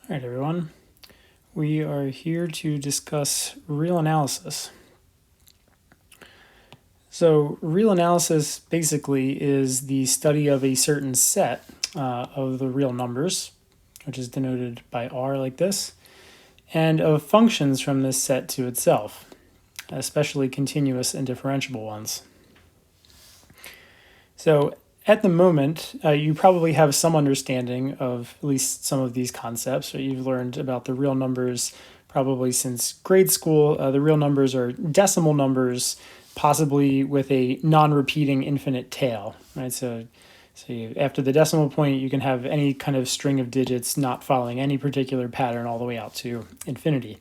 All right, everyone. We are here to discuss real analysis. So, real analysis basically is the study of a certain set of the real numbers, which is denoted by R like this, and of functions from this set to itself, especially continuous and differentiable ones. So, at the moment, you probably have some understanding of at least some of these concepts, or you've learned about the real numbers probably since grade school. The real numbers are decimal numbers, possibly with a non-repeating infinite tail, right? So after the decimal point, you can have any kind of string of digits not following any particular pattern all the way out to infinity.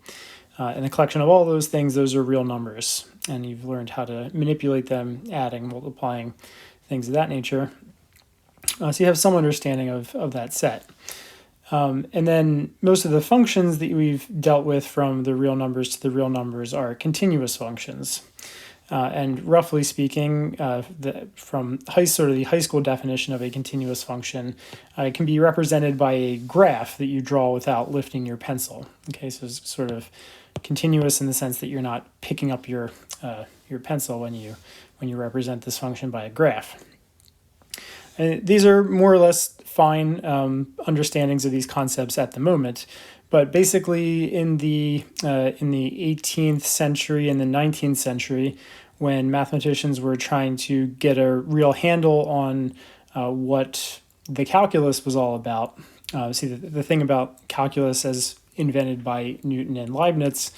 And the collection of all those things, those are real numbers. And you've learned how to manipulate them, adding, multiplying, things of that nature. So you have some understanding of that set. And then most of the functions that we've dealt with from the real numbers to the real numbers are continuous functions. And roughly speaking, from the high school definition of a continuous function, it can be represented by a graph that you draw without lifting your pencil. Okay, so it's sort of continuous in the sense that you're not picking up your pencil when you represent this function by a graph. And these are more or less fine understandings of these concepts at the moment. But basically, in the 18th century and the 19th century, when mathematicians were trying to get a real handle on what the calculus was all about, the thing about calculus as invented by Newton and Leibniz,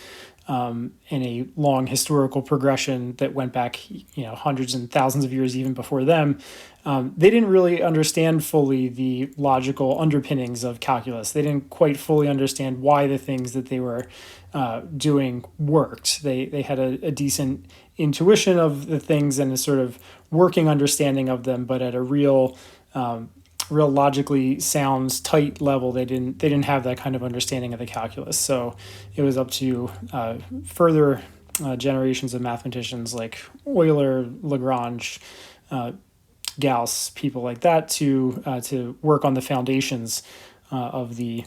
in a long historical progression that went back, hundreds and thousands of years even before them. They didn't really understand fully the logical underpinnings of calculus. They didn't quite fully understand why the things that they were doing worked. They had a decent intuition of the things and a sort of working understanding of them, but at a real logically sound, tight level, they didn't have that kind of understanding of the calculus. So it was up to further generations of mathematicians like Euler, Lagrange, Gauss, people like that to work on the foundations of the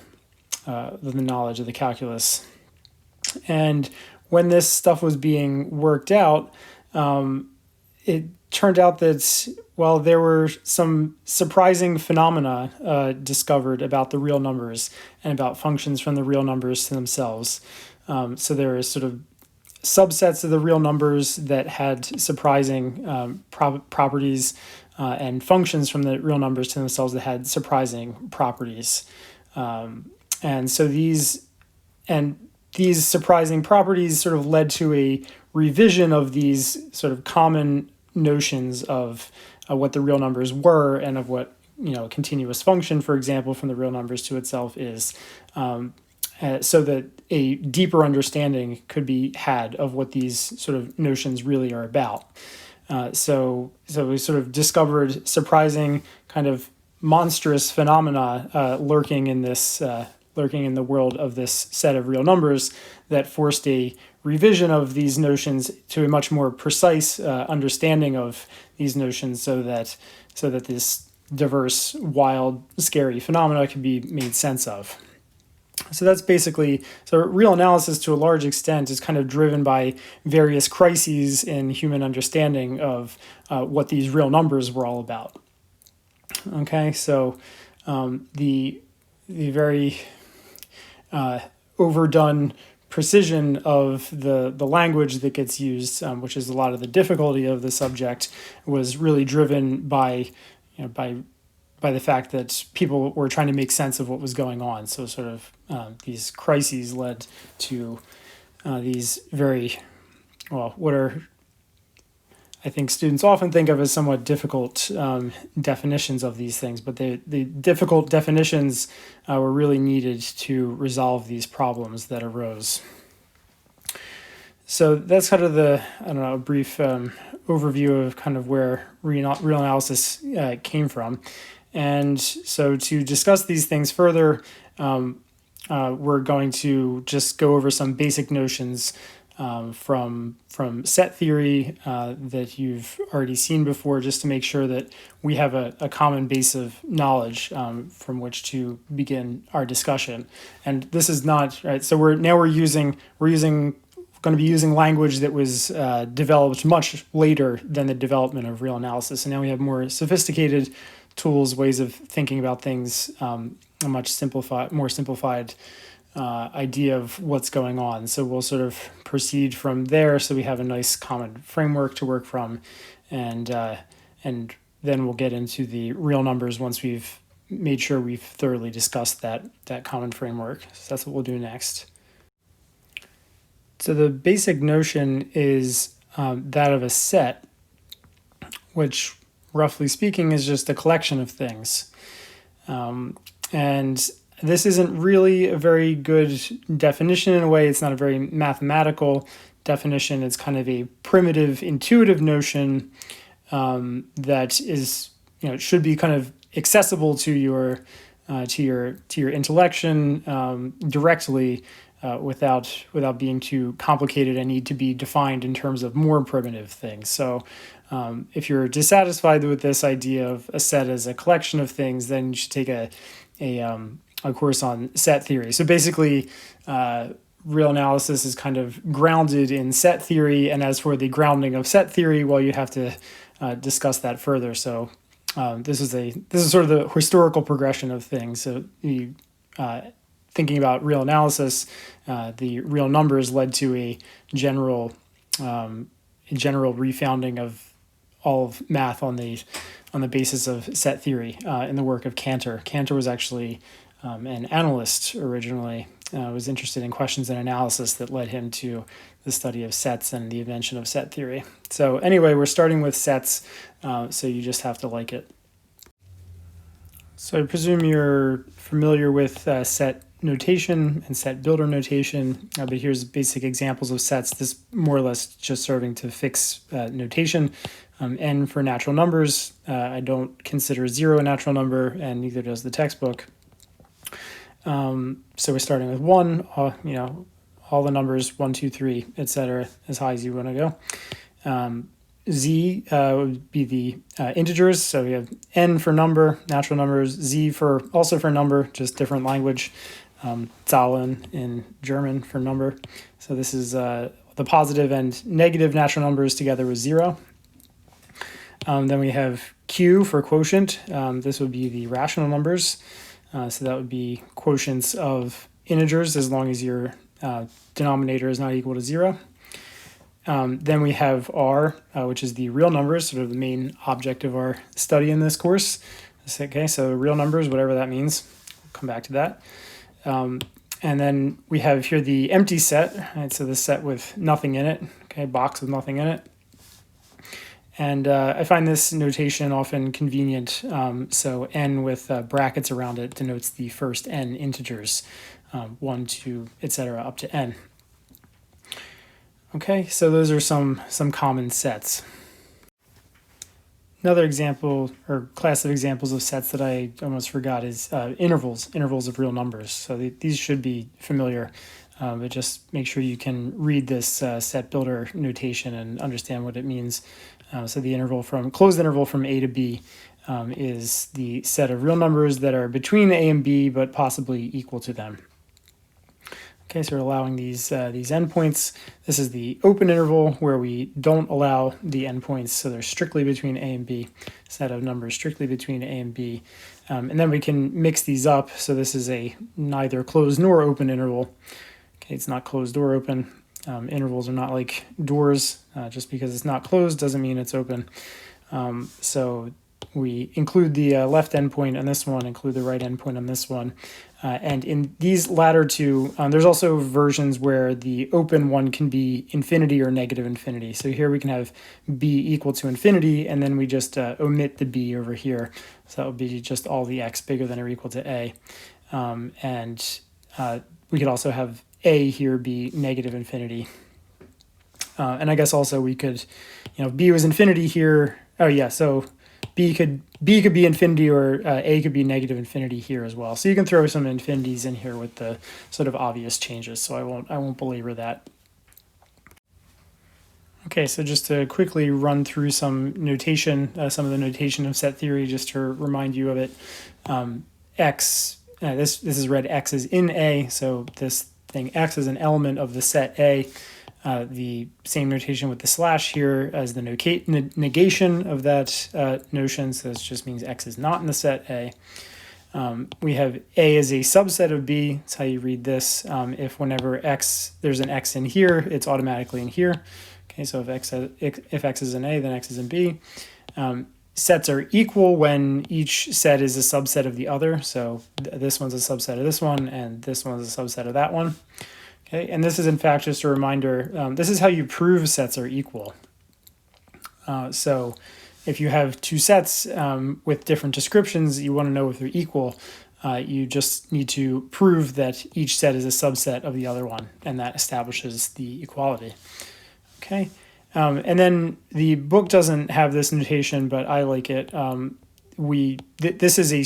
knowledge of the calculus. And when this stuff was being worked out, it turned out that, well, there were some surprising phenomena discovered about the real numbers and about functions from the real numbers to themselves. So there are sort of subsets of the real numbers that had surprising properties and functions from the real numbers to themselves that had surprising properties. And so these surprising properties sort of led to a revision of these sort of common notions of what the real numbers were and of what a continuous function, for example, from the real numbers to itself is, so that a deeper understanding could be had of what these sort of notions really are about. So we sort of discovered surprising kind of monstrous phenomena lurking in the world of this set of real numbers that forced a revision of these notions to a much more precise understanding of these notions, so that this diverse, wild, scary phenomena can be made sense of. So that's basically, real analysis to a large extent is kind of driven by various crises in human understanding of what these real numbers were all about. Okay, so the very overdone precision of the language that gets used, which is a lot of the difficulty of the subject, was really driven by the fact that people were trying to make sense of what was going on. So sort of these crises led to these very, what are, I think students often think of as somewhat difficult definitions of these things, but the difficult definitions were really needed to resolve these problems that arose. So that's kind of a brief overview of kind of where real analysis came from. And so to discuss these things further, we're going to just go over some basic notions from set theory that you've already seen before, just to make sure that we have a common base of knowledge from which to begin our discussion. And this is not right. So we're using going to be using language that was developed much later than the development of real analysis. And now we have more sophisticated tools, ways of thinking about things, a much more simplified idea of what's going on. So we'll sort of proceed from there, so we have a nice common framework to work from, and then we'll get into the real numbers once we've made sure we've thoroughly discussed that common framework. So that's what we'll do next. So the basic notion is that of a set, which roughly speaking is just a collection of things. And this isn't really a very good definition in a way. It's not a very mathematical definition. It's kind of a primitive, intuitive notion that is, it should be kind of accessible to your intellection directly, without being too complicated and need to be defined in terms of more primitive things. So if you're dissatisfied with this idea of a set as a collection of things, then you should take a course on set theory. So basically, real analysis is kind of grounded in set theory, and as for the grounding of set theory, well, you have to discuss that further. So this is sort of the historical progression of things. So thinking about real analysis, the real numbers led to a general refounding of all of math on the basis of set theory in the work of Cantor. Cantor was actually an analyst originally, was interested in questions and analysis that led him to the study of sets and the invention of set theory. So anyway, we're starting with sets, so you just have to like it. So I presume you're familiar with set notation and set builder notation, but here's basic examples of sets. This more or less just serving to fix notation. N for natural numbers. I don't consider 0 a natural number, and neither does the textbook. So we're starting with 1, all the numbers 1, 2, 3, etc., as high as you want to go. Z would be the integers. So we have N for number, natural numbers, Z also for number, just different language. Zahlen in German for number. So this is the positive and negative natural numbers together with 0. Then we have Q for quotient. This would be the rational numbers. So that would be quotients of integers as long as your denominator is not equal to 0. Then we have R, which is the real numbers, sort of the main object of our study in this course. Okay, so real numbers, whatever that means. We'll come back to that. And then we have here the empty set, right? So the set with nothing in it, okay, box with nothing in it. And I find this notation often convenient. So N with brackets around it denotes the first N integers, 1, 2, etc., up to N. Okay, so those are some common sets. Another example or class of examples of sets that I almost forgot is intervals of real numbers. So these should be familiar, but just make sure you can read this set builder notation and understand what it means. So the closed interval from A to B is the set of real numbers that are between A and B, but possibly equal to them. Okay, so we're allowing these endpoints. This is the open interval where we don't allow the endpoints, so they're strictly between A and B, set of numbers strictly between A and B. And then we can mix these up, so this is a neither closed nor open interval. Okay, it's not closed or open. Intervals are not like doors. Just because it's not closed doesn't mean it's open. So we include the left endpoint on this one, include the right endpoint on this one. And in these latter two, there's also versions where the open one can be infinity or negative infinity. So here we can have b equal to infinity, and then we just omit the b over here. So that would be just all the x bigger than or equal to a. And we could also have a here be negative infinity. And I guess also we could, b was infinity here. Oh yeah, so b could be infinity, or a could be negative infinity here as well. So you can throw some infinities in here with the sort of obvious changes. So I won't belabor that. Okay, so just to quickly run through some notation, some of the notation of set theory, just to remind you of it. X, this is read X is in A, so this thing X is an element of the set A. The same notation with the slash here as the negation of that notion, so this just means X is not in the set A. We have A as a subset of B. That's how you read this. If whenever there's an X in here, it's automatically in here. Okay, so if X is in A, then X is in B. Sets are equal when each set is a subset of the other. So this one's a subset of this one, and this one's a subset of that one. Okay, and this is in fact just a reminder. This is how you prove sets are equal. So if you have two sets with different descriptions, you want to know if they're equal. You just need to prove that each set is a subset of the other one, and that establishes the equality. Okay, and then the book doesn't have this notation, but I like it. This is a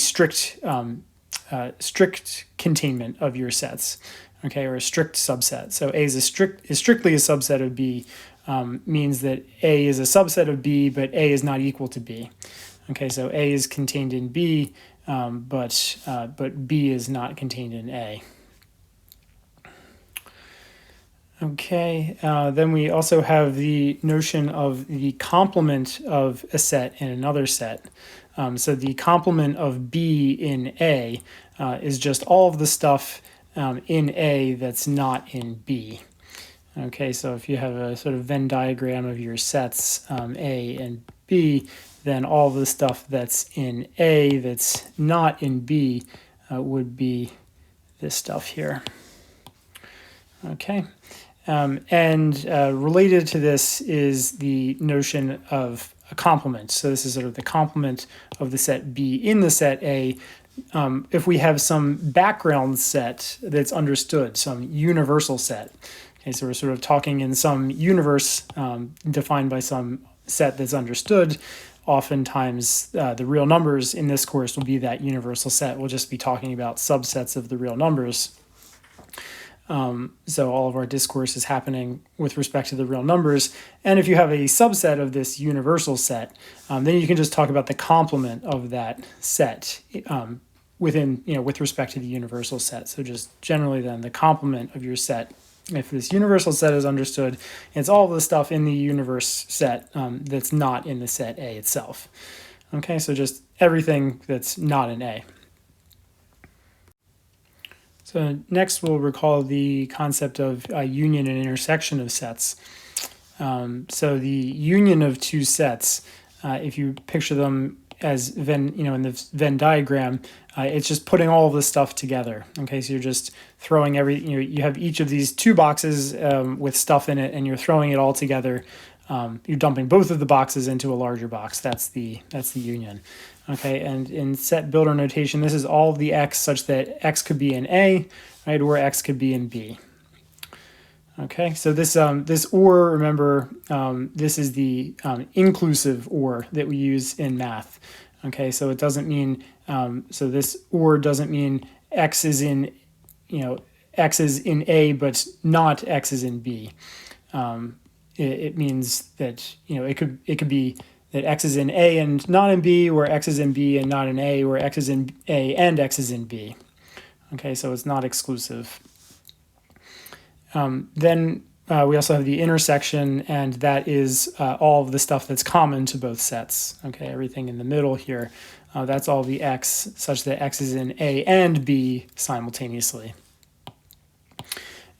strict containment of your sets, okay, or a strict subset. So A is strictly a subset of B, means that A is a subset of B, but A is not equal to B. Okay, so A is contained in B, but B is not contained in A. Okay, then we also have the notion of the complement of a set in another set. So the complement of B in A is just all of the stuff in A that's not in B. Okay, so if you have a sort of Venn diagram of your sets A and B, then all of the stuff that's in A that's not in B would be this stuff here. Okay. And related to this is the notion of a complement. So this is sort of the complement of the set B in the set A. If we have some background set that's understood, some universal set. Okay, so we're sort of talking in some universe defined by some set that's understood. Oftentimes, the real numbers in this course will be that universal set. We'll just be talking about subsets of the real numbers. So all of our discourse is happening with respect to the real numbers. And if you have a subset of this universal set, then you can just talk about the complement of that set with respect to the universal set. So just generally then the complement of your set, if this universal set is understood, it's all the stuff in the universe set that's not in the set A itself. Okay, so just everything that's not in A. So next we'll recall the concept of union and intersection of sets. So the union of two sets, if you picture them as in the Venn diagram, it's just putting all of the stuff together. Okay, so you're just throwing you have each of these two boxes with stuff in it, and you're throwing it all together. You're dumping both of the boxes into a larger box. That's the union. Okay, and in set builder notation, this is all of the X such that X could be in A, right, or X could be in B. Okay, so this or, remember, this is the inclusive or that we use in math. Okay, so it doesn't mean, so this or doesn't mean X is in, X is in A, but not X is in B. It means that, it could be that X is in A and not in B, or X is in B and not in A, or X is in A and X is in B. Okay, so it's not exclusive. Then we also have the intersection, and that is all of the stuff that's common to both sets. Okay, everything in the middle here, that's all the X such that X is in A and B simultaneously.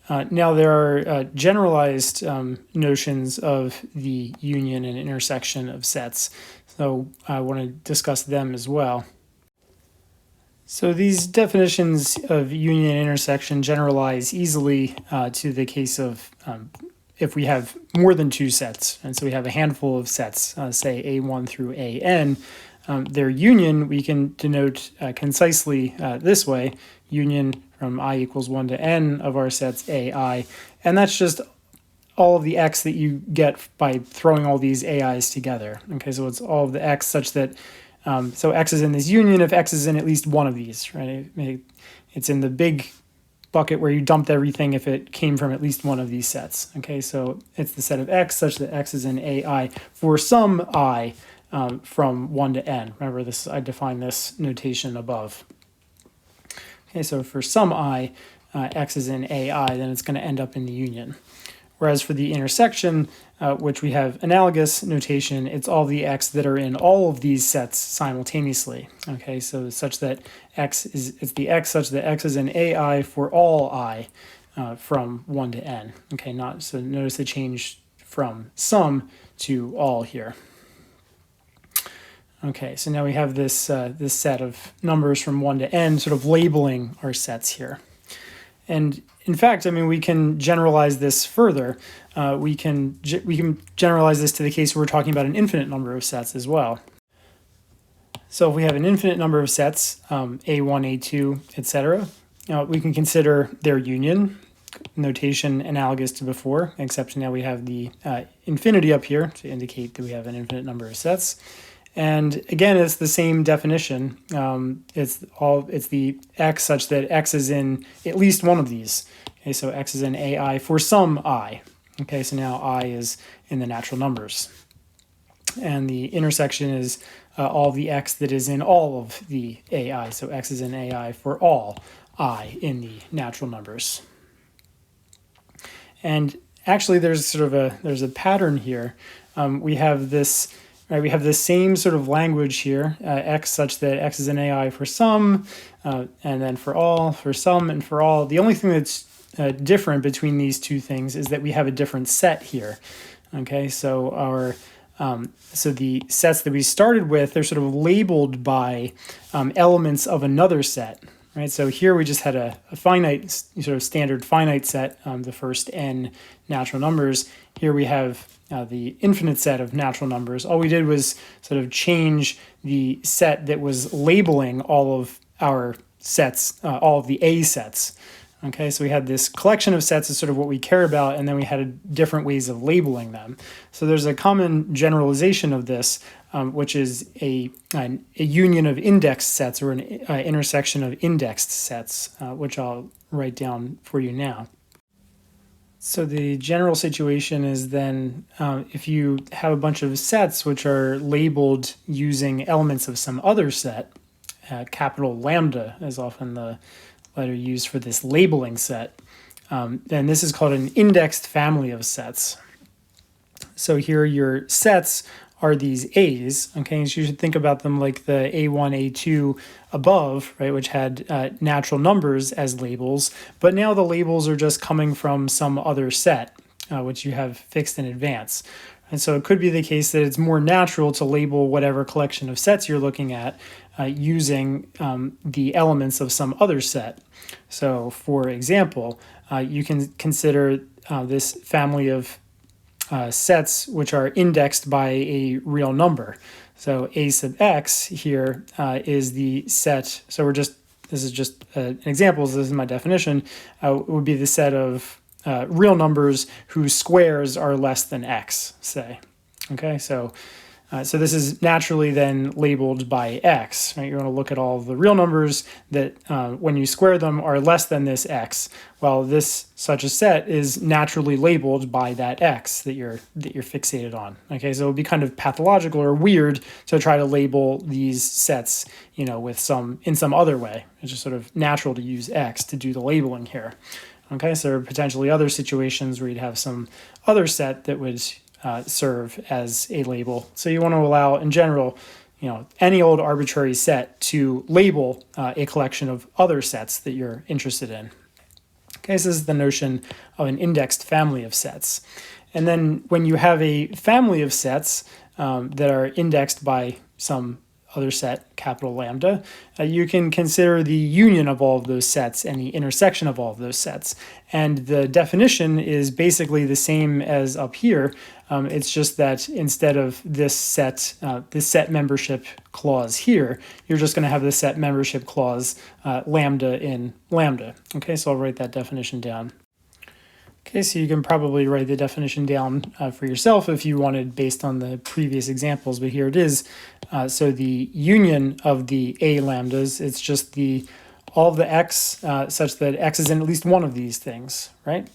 Now there are generalized notions of the union and intersection of sets, so I want to discuss them as well. So these definitions of union and intersection generalize easily to the case of if we have more than two sets, and so we have a handful of sets, say A1 through AN, their union we can denote concisely this way: union from I equals 1 to n of our sets AI, and that's just all of the X that you get by throwing all these AIs together. Okay, so it's all of the X such that, so X is in this union if X is in at least one of these, right? It's in the big bucket where you dumped everything if it came from at least one of these sets. Okay, so it's the set of x such that x is in AI for some I from 1 to n. Remember this, I defined this notation above. Okay, so for some I, x is in AI, then it's going to end up in the union. Whereas for the intersection, which we have analogous notation, it's all the x that are in all of these sets simultaneously. Okay, so such that it's the x such that x is in AI for all I from 1 to n. Okay, so notice the change from some to all here. Okay, so now we have this this set of numbers from 1 to n sort of labeling our sets here. And in fact, I mean, we can generalize this further. We can generalize this to the case where we're talking about an infinite number of sets as well. So if we have an infinite number of sets, A1, A2, etc., we can consider their union, notation analogous to before, except now we have the infinity up here to indicate that we have an infinite number of sets. And again, it's the same definition. It's the x such that x is in at least one of these. Okay, so x is in AI for some I. Okay, so now I is in the natural numbers. And the intersection is all the x that is in all of the AI. So x is in AI for all I in the natural numbers. And actually, there's sort of a pattern here. We have this. Right, we have the same sort of language here, x such that x is in AI for some, and then for all, for some, and for all. The only thing that's different between these two things is that we have a different set here. Okay, so so the sets that we started with, they're sort of labeled by elements of another set. Right, so here we just had a finite, sort of standard finite set, the first n natural numbers. Here we have the infinite set of natural numbers. All we did was sort of change the set that was labeling all of our sets, all of the A sets. Okay, so we had this collection of sets is sort of what we care about, and then we had different ways of labeling them. So there's a common generalization of this, which is a union of indexed sets or an intersection of indexed sets, which I'll write down for you now. So the general situation is then if you have a bunch of sets which are labeled using elements of some other set, capital lambda is often the letter used for this labeling set, then this is called an indexed family of sets. So here your sets are these A's, okay, so you should think about them like the A1, A2 above, right, which had natural numbers as labels, but now the labels are just coming from some other set, which you have fixed in advance. And so it could be the case that it's more natural to label whatever collection of sets you're looking at using the elements of some other set. So for example, you can consider this family of sets which are indexed by a real number. So A sub x here is the set. So this is just an example. So this is my definition. It would be the set of real numbers whose squares are less than x, say. Okay, so this is naturally then labeled by x. Right? You're going to look at all of the real numbers that, when you square them, are less than this x. Well, such a set is naturally labeled by that x that you're fixated on. Okay, so it would be kind of pathological or weird to try to label these sets, with in some other way. It's just sort of natural to use x to do the labeling here. Okay, so there are potentially other situations where you'd have some other set that would serve as a label. So you want to allow, in general, any old arbitrary set to label a collection of other sets that you're interested in. Okay, so this is the notion of an indexed family of sets. And then when you have a family of sets that are indexed by some other set, capital lambda, you can consider the union of all of those sets and the intersection of all of those sets. And the definition is basically the same as up here. It's just that instead of this set membership clause here, you're just going to have the set membership clause lambda in lambda. Okay, so I'll write that definition down. Okay, so you can probably write the definition down for yourself if you wanted based on the previous examples, but here it is. So the union of the A lambdas, it's just all of the x such that x is in at least one of these things, right?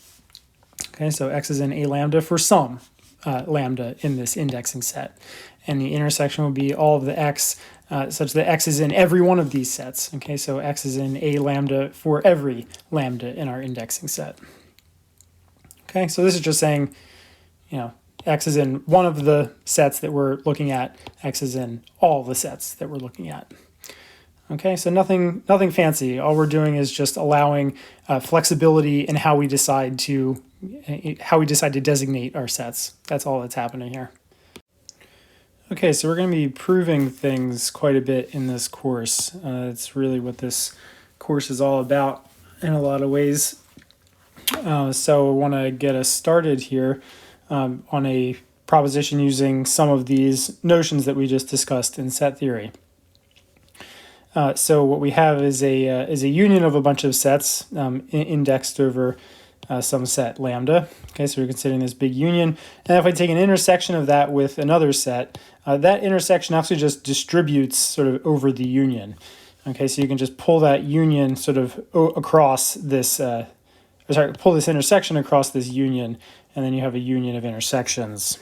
Okay, so x is in a lambda for some lambda in this indexing set. And the intersection will be all of the x such that x is in every one of these sets. Okay, so x is in a lambda for every lambda in our indexing set. Okay, so this is just saying, x is in one of the sets that we're looking at, x is in all the sets that we're looking at. Okay, so nothing fancy. All we're doing is just allowing flexibility in how we decide to designate our sets. That's all that's happening here. Okay, so we're going to be proving things quite a bit in this course. It's really what this course is all about in a lot of ways. So I want to get us started here on a proposition using some of these notions that we just discussed in set theory. So what we have is a union of a bunch of sets indexed over some set lambda. Okay, so we're considering this big union. And if I take an intersection of that with another set, that intersection actually just distributes sort of over the union. Okay, so you can just pull that union sort of across this, pull this intersection across this union, and then you have a union of intersections.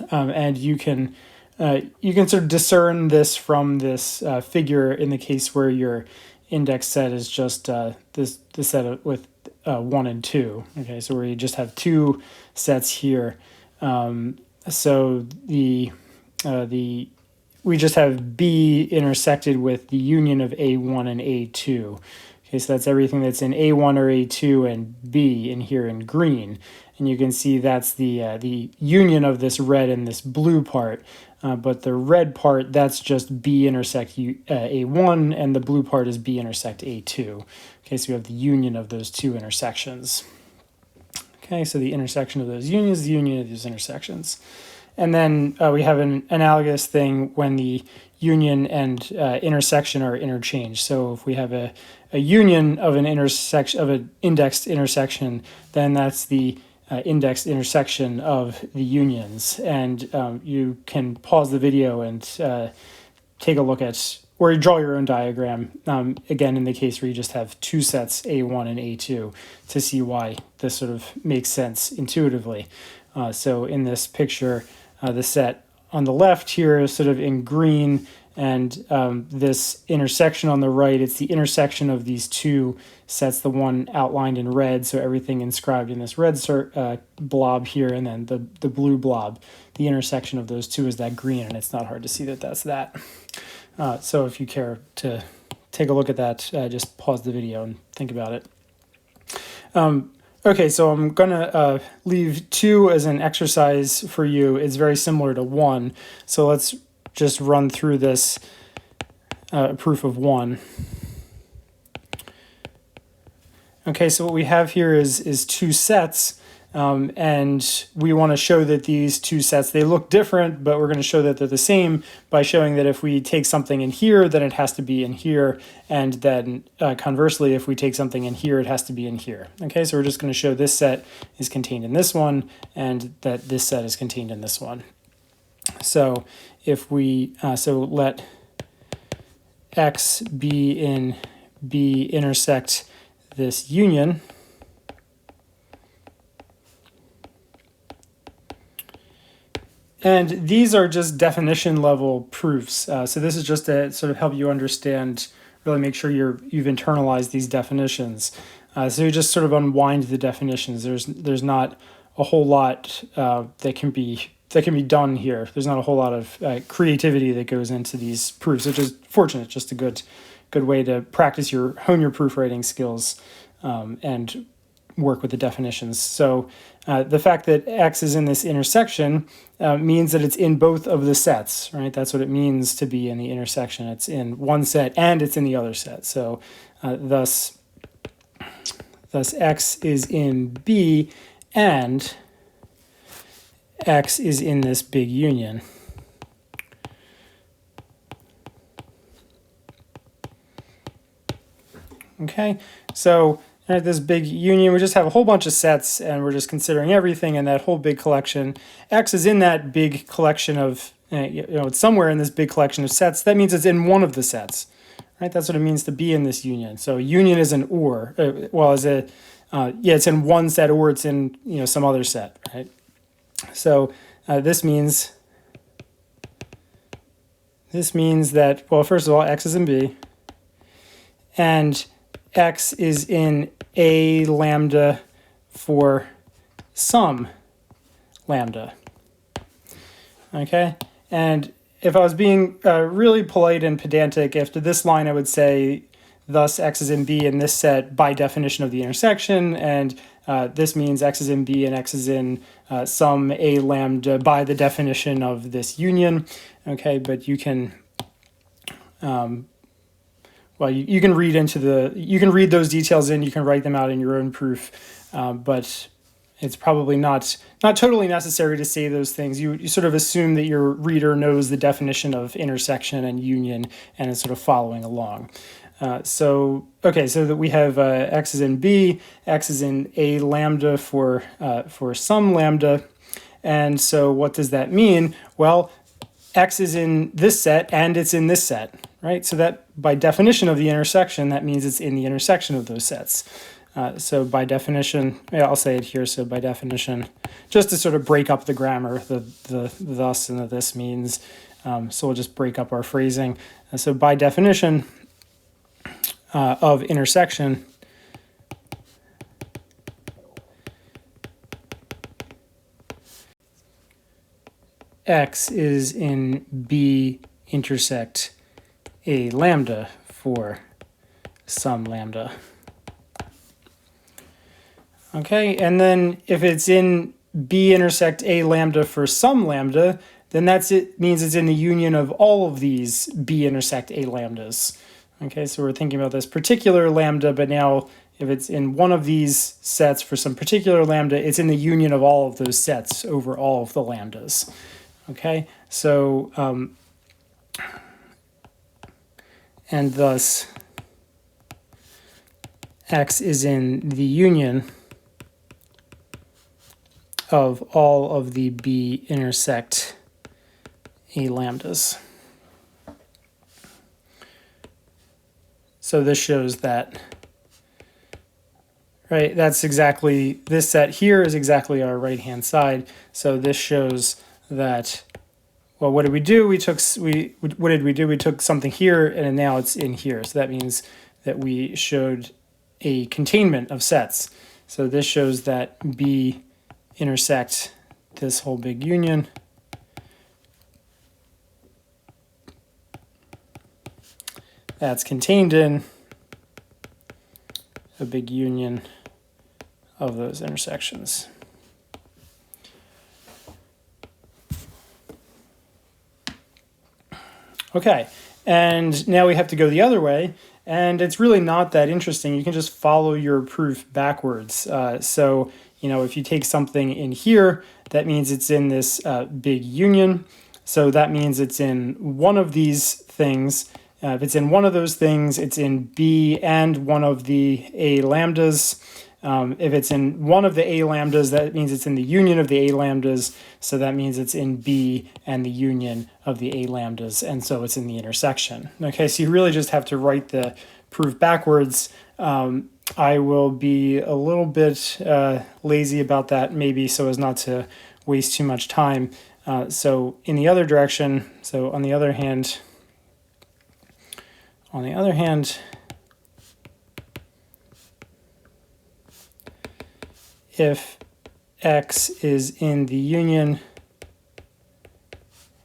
And you can sort of discern this from this figure in the case where your index set is just this set with 1 and 2. Okay, so where you just have two sets here. So we just have B intersected with the union of A1 and A2. Okay, so that's everything that's in A1 or A2 and B in here in green. And you can see that's the union of this red and this blue part. But the red part, that's just B intersect A1, and the blue part is B intersect A2. Okay, so we have the union of those two intersections. Okay, so the intersection of those unions, the union of these intersections. And then we have an analogous thing when the union and intersection are interchanged. So if we have a union of an intersection of an indexed intersection, then that's the indexed intersection of the unions. And you can pause the video and take a look at, or you draw your own diagram, again, in the case where you just have two sets, A1 and A2, to see why this sort of makes sense intuitively. So in this picture, the set on the left here is sort of in green, and this intersection on the right, it's the intersection of these two sets, the one outlined in red, so everything inscribed in this red blob here, and then the blue blob. The intersection of those two is that green, and it's not hard to see that that's that. So if you care to take a look at that, just pause the video and think about it. Okay, so I'm going to leave 2 as an exercise for you. It's very similar to 1, so let's just run through this proof of 1. Okay, so what we have here is two sets, and we want to show that these two sets, they look different, but we're going to show that they're the same by showing that if we take something in here, then it has to be in here, and then conversely, if we take something in here, it has to be in here. Okay, so we're just going to show this set is contained in this one, and that this set is contained in this one. So if we, let X be in B intersect this union, and these are just definition level proofs. So this is just to sort of help you understand, really make sure you've internalized these definitions. So you just sort of unwind the definitions. There's not a whole lot that can be done here. There's not a whole lot of creativity that goes into these proofs, which is fortunate. Just a good way to hone your proofwriting skills and work with the definitions. So the fact that X is in this intersection means that it's in both of the sets, right? That's what it means to be in the intersection. It's in one set and it's in the other set. So thus X is in B and X is in this big union. Okay, so this big union, we just have a whole bunch of sets, and we're just considering everything in that whole big collection. X is in that big collection of, it's somewhere in this big collection of sets. That means it's in one of the sets, right? That's what it means to be in this union. So union is an or, it's in one set or it's in some other set, right? So this means that, well, first of all, X is in B, and X is in A lambda for some lambda. Okay, and if I was being really polite and pedantic, after this line I would say, thus X is in B in this set by definition of the intersection, and this means X is in B and X is in some A lambda by the definition of this union. Okay, but you can, you can read you can read those details in, you can write them out in your own proof, but it's probably not totally necessary to say those things. You sort of assume that your reader knows the definition of intersection and union and is sort of following along. So that we have X is in B, X is in A lambda for some lambda. And so what does that mean? Well, X is in this set and it's in this set, right? So that by definition of the intersection, that means it's in the intersection of those sets. So by definition, I'll say it here. So by definition, just to sort of break up the grammar, the thus and the this means. So we'll just break up our phrasing. And so by definition of intersection, X is in B intersect A lambda for some lambda. Okay, and then if it's in B intersect A lambda for some lambda, then means it's in the union of all of these B intersect A lambdas. Okay, so we're thinking about this particular lambda, but now if it's in one of these sets for some particular lambda, it's in the union of all of those sets over all of the lambdas. Okay, so, and thus X is in the union of all of the B intersect A lambdas. So this shows that, right, that's exactly, this set here is exactly our right-hand side. So this shows that, well, what did we do? We took something here and now it's in here. So that means that we showed a containment of sets. So this shows that B intersect this whole big union. That's contained in a big union of those intersections. Okay, and now we have to go the other way, and it's really not that interesting. You can just follow your proof backwards. So, if you take something in here, that means it's in this big union. So that means it's in one of these things. If it's in one of those things, it's in B and one of the A lambdas. If it's in one of the A lambdas, that means it's in the union of the A lambdas. So that means it's in B and the union of the A lambdas. And so it's in the intersection. Okay, so you really just have to write the proof backwards. I will be a little bit lazy about that, maybe, so as not to waste too much time. So in the other direction, so on the other hand, if X is in the union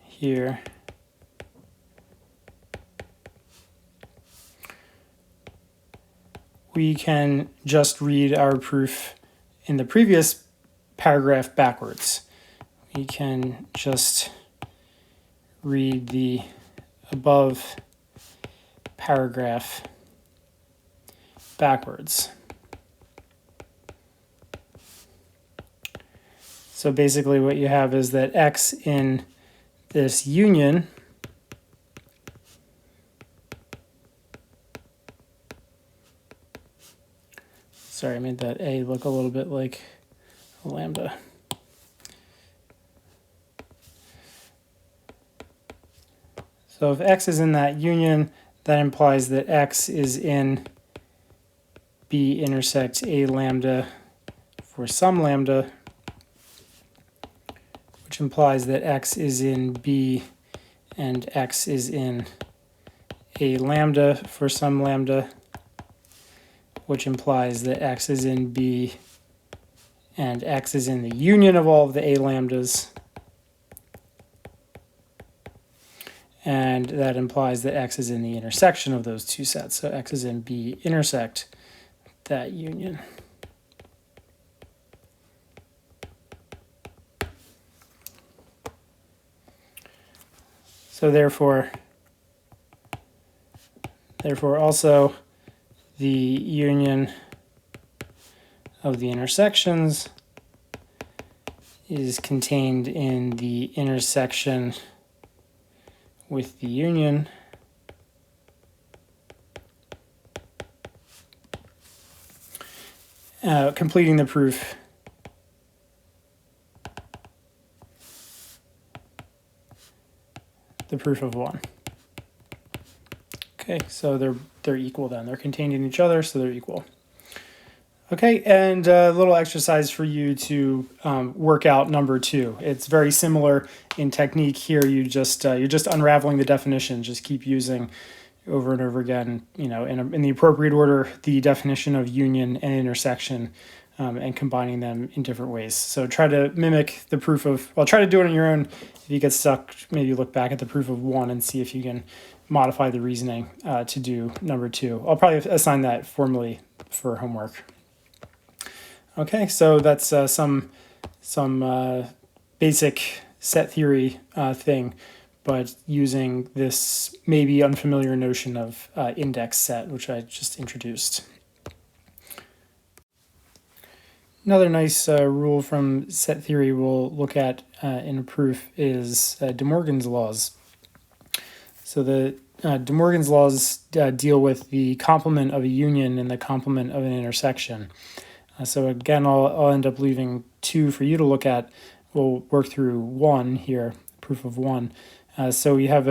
here, we can just read our proof in the previous paragraph backwards. We can just read the above paragraph backwards. So basically what you have is that X in this union sorry, I made that A look a little bit like a lambda. So if X is in that union, that implies that X is in B intersect A lambda for some lambda, which implies that X is in B and X is in A lambda for some lambda, which implies that X is in B and X is in the union of all of the A lambdas. And that implies that X is in the intersection of those two sets. So X is in B intersect that union. So therefore also the union of the intersections is contained in the intersection with the union. Completing the proof. The proof of 1. Okay, so they're equal then. They're contained in each other, so they're equal. Okay, and a little exercise for you to work out number 2. It's very similar in technique here. You're just unraveling the definition. Just keep using over and over again, in the appropriate order, the definition of union and intersection, and combining them in different ways. So try to mimic the proof of, well, try to do it on your own. If you get stuck, maybe look back at the proof of 1 and see if you can modify the reasoning to do number 2. I'll probably assign that formally for homework. Okay, so that's some basic set theory thing, but using this maybe unfamiliar notion of index set, which I just introduced. Another nice rule from set theory we'll look at in a proof is De Morgan's laws. So the De Morgan's laws deal with the complement of a union and the complement of an intersection. So again, I'll end up leaving 2 for you to look at. We'll work through 1 here, proof of 1. So we have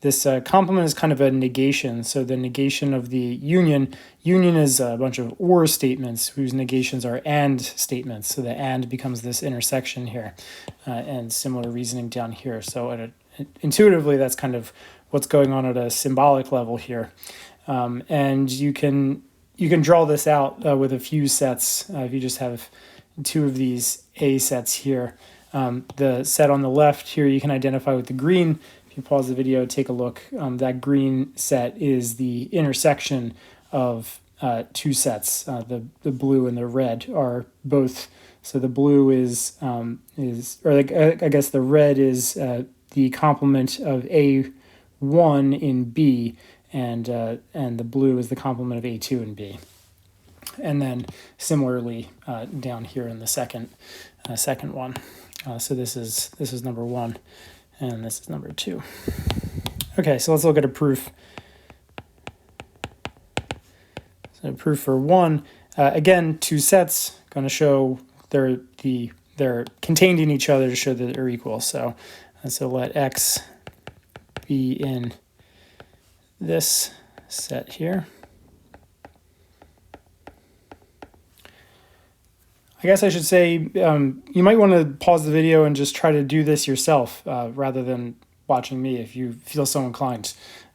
this complement is kind of a negation. So the negation of the union is a bunch of or statements whose negations are and statements. So the and becomes this intersection here, and similar reasoning down here. So intuitively, that's kind of what's going on at a symbolic level here. And you can draw this out with a few sets. If you just have 2 of these A sets here. The set on the left here you can identify with the green. If you pause the video, take a look. That green set is the intersection of 2 sets. The blue and the red are both. So the blue is I guess the red is the complement of A1 in B, and the blue is the complement of A2 in B. And then similarly down here in the second one. So this is number 1, and this is number 2. Okay, so let's look at a proof. So proof for 1, again, 2 sets, going to show they're contained in each other to show that they're equal. So let X be in this set here. I guess I should say you might want to pause the video and just try to do this yourself rather than watching me if you feel so inclined.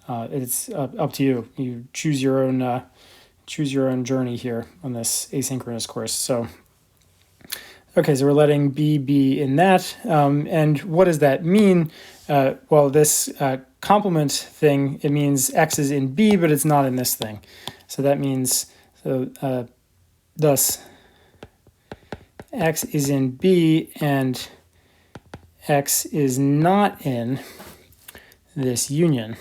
It's up to you. You choose your own journey here on this asynchronous course. So, okay, so we're letting B be in that. And what does that mean? Well, this complement thing, it means X is in B, but it's not in this thing. So that means, thus, X is in B and X is not in this union.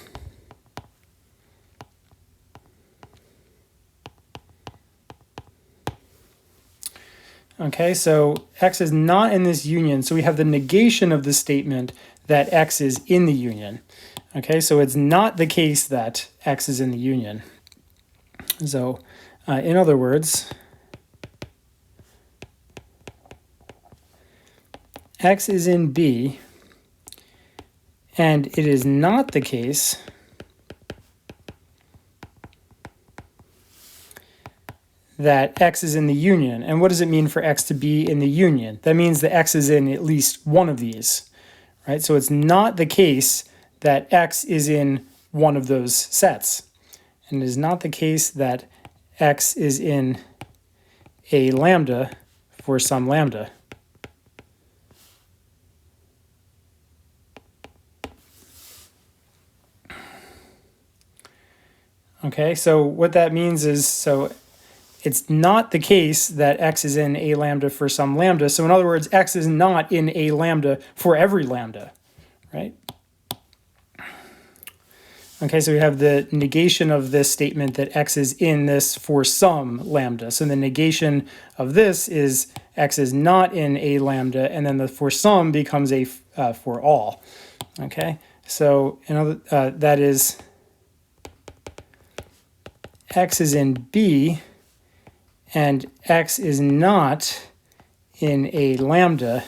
Okay, so X is not in this union, so we have the negation of the statement that X is in the union. Okay, so it's not the case that X is in the union. So, in other words, X is in B, and it is not the case that x is in the union. And what does it mean for x to be in the union? That means that x is in at least one of these, right? So it's not the case that x is in one of those sets. And it is not the case that x is in a lambda for some lambda. Okay, so what that means is, so it's not the case that x is in a lambda for some lambda. So in other words, x is not in a lambda for every lambda, right? Okay, so we have the negation of this statement that x is in this for some lambda. So the negation of this is x is not in a lambda, and then the for some becomes a for all. Okay, so that is x is in B, and x is not in a lambda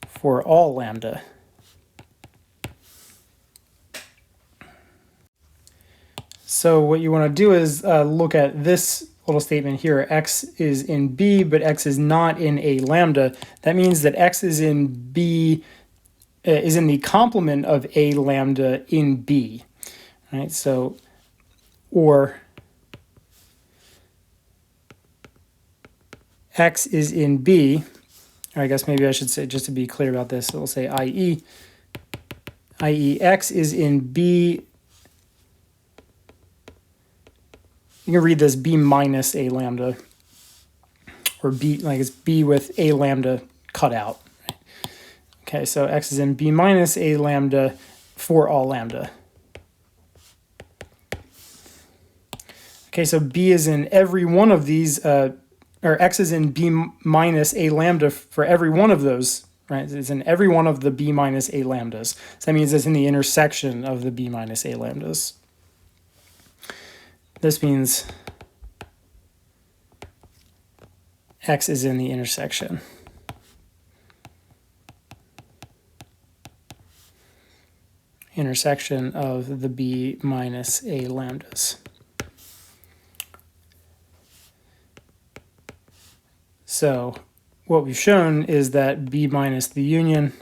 for all lambda. So what you want to do is look at this little statement here. X is in B, but x is not in a lambda. That means that x is in B, is in the complement of a lambda in B. Right? So, or x is in B, or I guess maybe I should say, just to be clear about this, we'll say i.e. x is in B. You can read this B minus a lambda, or B, like it's B with a lambda cut out. Right? Okay, so x is in B minus a lambda for all lambda. Okay, so B is in every one of these, or x is in B minus a lambda for every one of those, right? It's in every one of the B minus a lambdas. So that means it's in the intersection of the B minus a lambdas. This means x is in the intersection. Intersection of the B minus a lambdas. So what we've shown is that B minus the union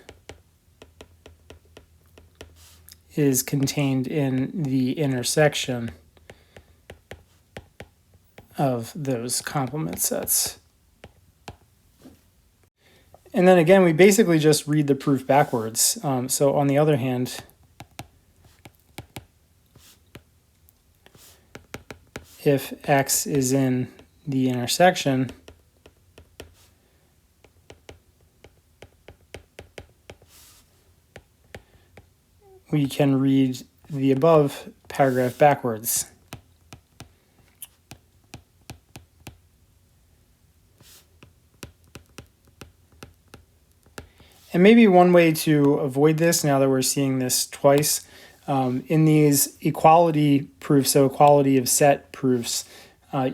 is contained in the intersection of those complement sets. And then again, we basically just read the proof backwards. So on the other hand, if x is in the intersection, we can read the above paragraph backwards. And maybe one way to avoid this, now that we're seeing this twice, in these equality proofs, so equality of set proofs,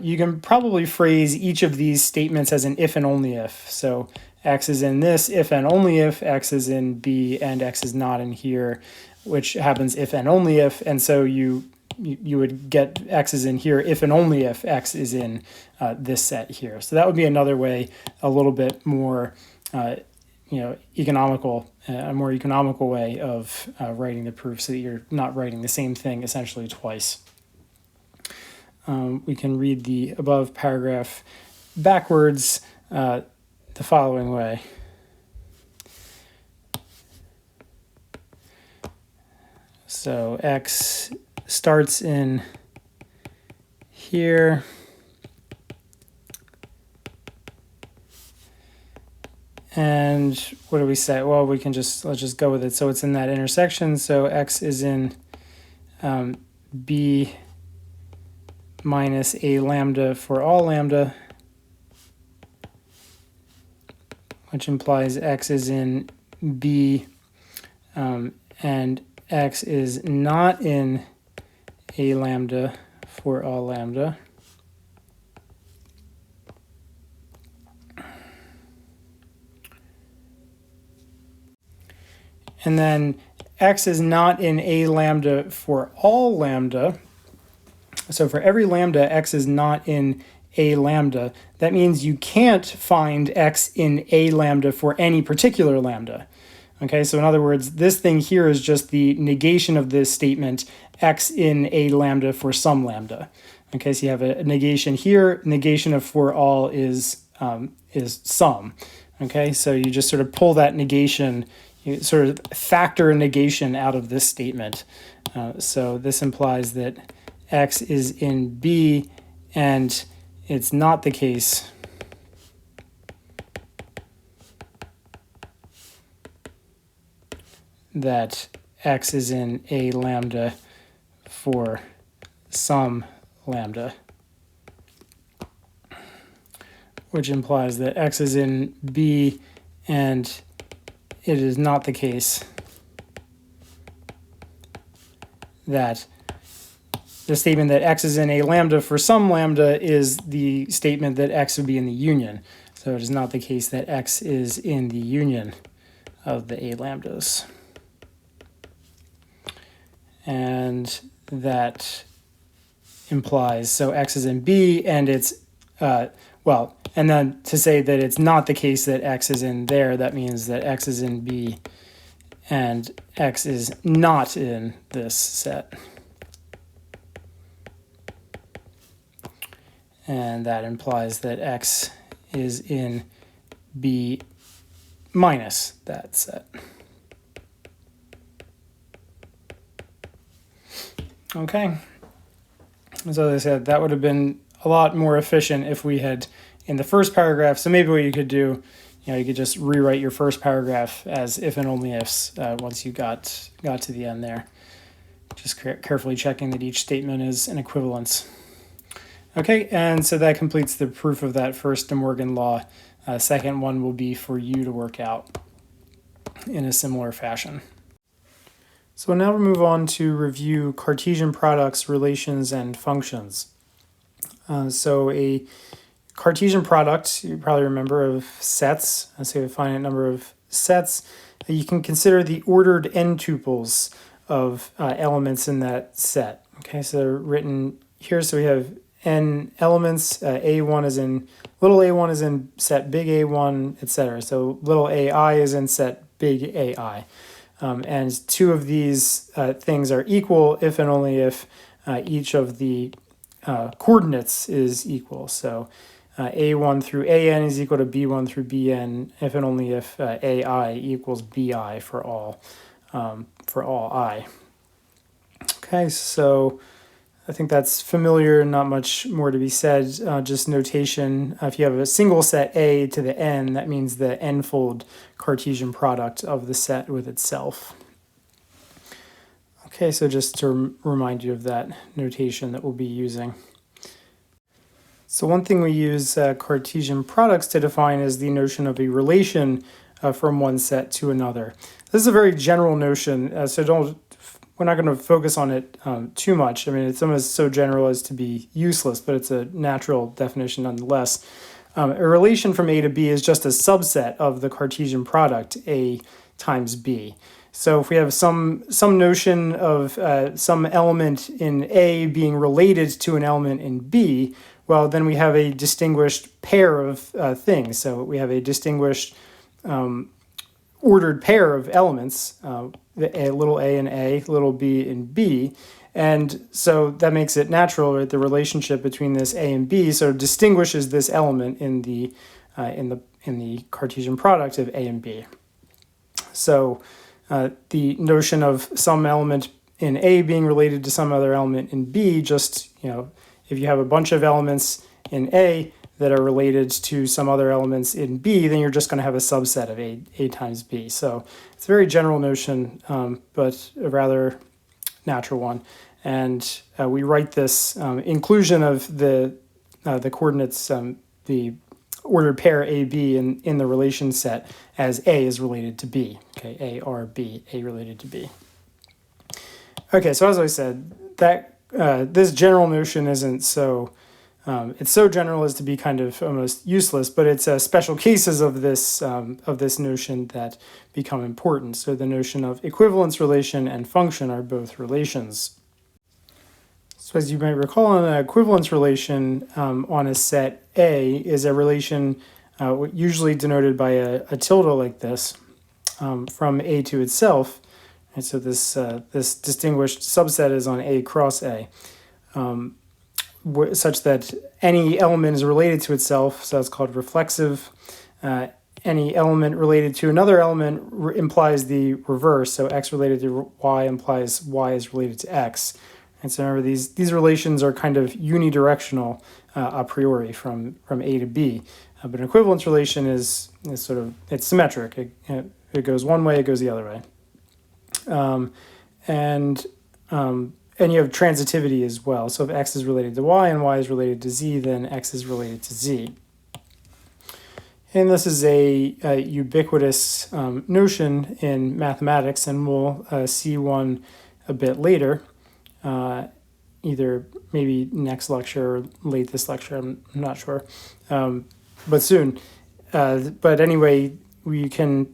you can probably phrase each of these statements as an if and only if. So x is in this if and only if x is in B and x is not in here, which happens if and only if, and so you would get x is in here if and only if x is in this set here. So that would be another way, a little bit more economical, a more economical way of writing the proof, so that you're not writing the same thing essentially twice. We can read the above paragraph backwards the following way. So x starts in here, and what do we say? Well, let's just go with it. So it's in that intersection. So x is in B minus a lambda for all lambda, which implies x is in B, and x is not in a lambda for all lambda. And then x is not in a lambda for all lambda. So for every lambda, x is not in a lambda, that means you can't find x in a lambda for any particular lambda. Okay, so in other words, this thing here is just the negation of this statement, x in a lambda for some lambda. Okay, so you have a negation here. Negation of for all is some. Okay, so you just sort of pull that negation, you sort of factor a negation out of this statement. So this implies that x is in B, and it's not the case that x is in a lambda for some lambda, which implies that x is in B, and it is not the case that the statement that x is in a lambda for some lambda is the statement that x would be in the union. So it is not the case that x is in the union of the a lambdas. And that implies, so x is in B, and it's, and then to say that it's not the case that x is in there, that means that x is in B and x is not in this set. And that implies that x is in B minus that set. Okay, so as I said, that would have been a lot more efficient if we had in the first paragraph. So maybe what you could do, you could just rewrite your first paragraph as if and only ifs once you got to the end there. Just carefully checking that each statement is an equivalence. Okay, and so that completes the proof of that first De Morgan law. Second one will be for you to work out in a similar fashion. So now we'll move on to review Cartesian products, relations, and functions. So a Cartesian product, you probably remember, of sets, so a finite number of sets. You can consider the ordered n-tuples of elements in that set. Okay, so they're written here. So we have n elements. A1 is in, little a1 is in set big A1, etc. So little ai is in set big AI. And two of these things are equal if and only if each of the coordinates is equal. So a1 through an is equal to b1 through bn if and only if ai equals bi for all I. Okay, so I think that's familiar, not much more to be said, just notation. If you have a single set A to the n, that means the n-fold Cartesian product of the set with itself. Okay, so just to remind you of that notation that we'll be using. So one thing we use Cartesian products to define is the notion of a relation from one set to another. This is a very general notion, so we're not going to focus on it too much. I mean, it's almost so general as to be useless, but it's a natural definition nonetheless. A relation from A to B is just a subset of the Cartesian product, A times B. So if we have some notion of some element in A being related to an element in B, well, then we have a distinguished pair of things. So we have a distinguished ordered pair of elements, little a in A, little b in B. And so that makes it natural, right? The relationship between this A and B sort of distinguishes this element in the Cartesian product of A and B. So the notion of some element in A being related to some other element in B, just, if you have a bunch of elements in A that are related to some other elements in B, then you're just going to have a subset of A times B. So it's a very general notion, but a rather natural one. And we write this inclusion of the coordinates, the ordered pair AB in the relation set as A is related to B. Okay, A, R, B, A related to B. Okay, so as I said, that this general notion isn't so, it's so general as to be kind of almost useless, but it's special cases of this notion that become important. So the notion of equivalence relation and function are both relations. So as you might recall, an equivalence relation on a set A is a relation usually denoted by a tilde like this from A to itself. And so this distinguished subset is on A cross A, such that any element is related to itself, so that's called reflexive. Any element related to another element implies the reverse, so x related to y implies y is related to x. And so remember, these relations are kind of unidirectional a priori from A to B. But an equivalence relation is sort of, it's symmetric. It goes one way, it goes the other way. And you have transitivity as well. So if x is related to y and y is related to z, then x is related to z. And this is a ubiquitous notion in mathematics, and we'll see one a bit later, either maybe next lecture or late this lecture, I'm not sure, but soon. But anyway, we can,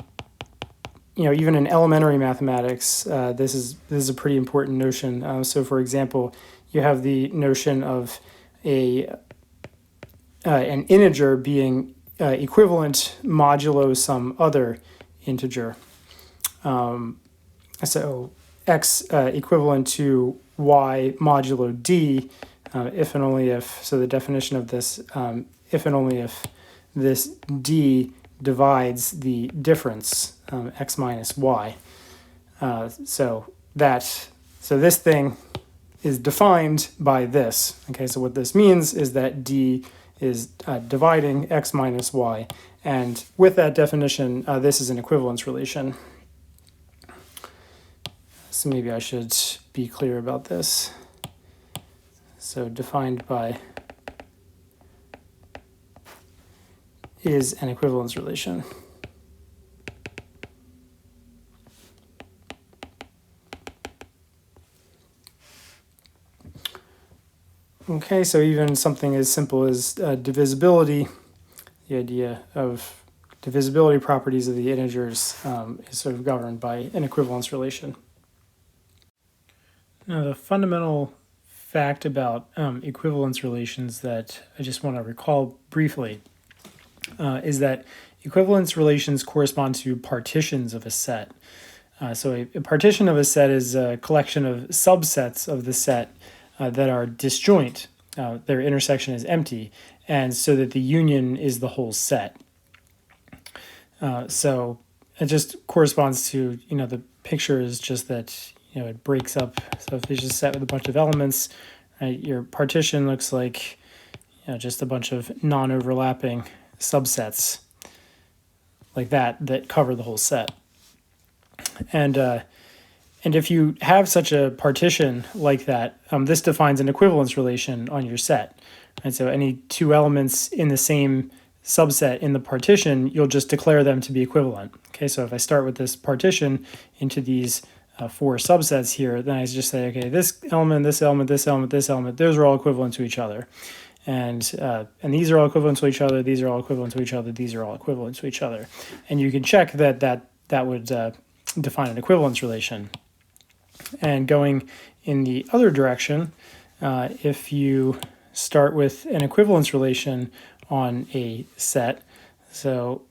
even in elementary mathematics, this is a pretty important notion. So for example, you have the notion of an integer being equivalent modulo some other integer. So x equivalent to y modulo d, if and only if, so the definition of this, if and only if this d divides the difference, x minus y. So this thing is defined by this. Okay, so what this means is that d is dividing x minus y. And with that definition, this is an equivalence relation. So maybe I should be clear about this. So defined by is an equivalence relation. Okay, so even something as simple as divisibility, the idea of divisibility properties of the integers is sort of governed by an equivalence relation. Now, the fundamental fact about equivalence relations that I just want to recall briefly is that equivalence relations correspond to partitions of a set. So a partition of a set is a collection of subsets of the set that are disjoint. Their intersection is empty, and so that the union is the whole set. So it just corresponds to, the picture is just that, it breaks up. So if there's a set with a bunch of elements, right, your partition looks like, just a bunch of non-overlapping subsets like that cover the whole set. And if you have such a partition like that, this defines an equivalence relation on your set. And so any two elements in the same subset in the partition, you'll just declare them to be equivalent. Okay, so if I start with this partition into these four subsets here, then I just say, okay, this element, this element, this element, this element, those are all equivalent to each other. And these are all equivalent to each other, these are all equivalent to each other, these are all equivalent to each other. And you can check that would define an equivalence relation. And going in the other direction, if you start with an equivalence relation on a set, so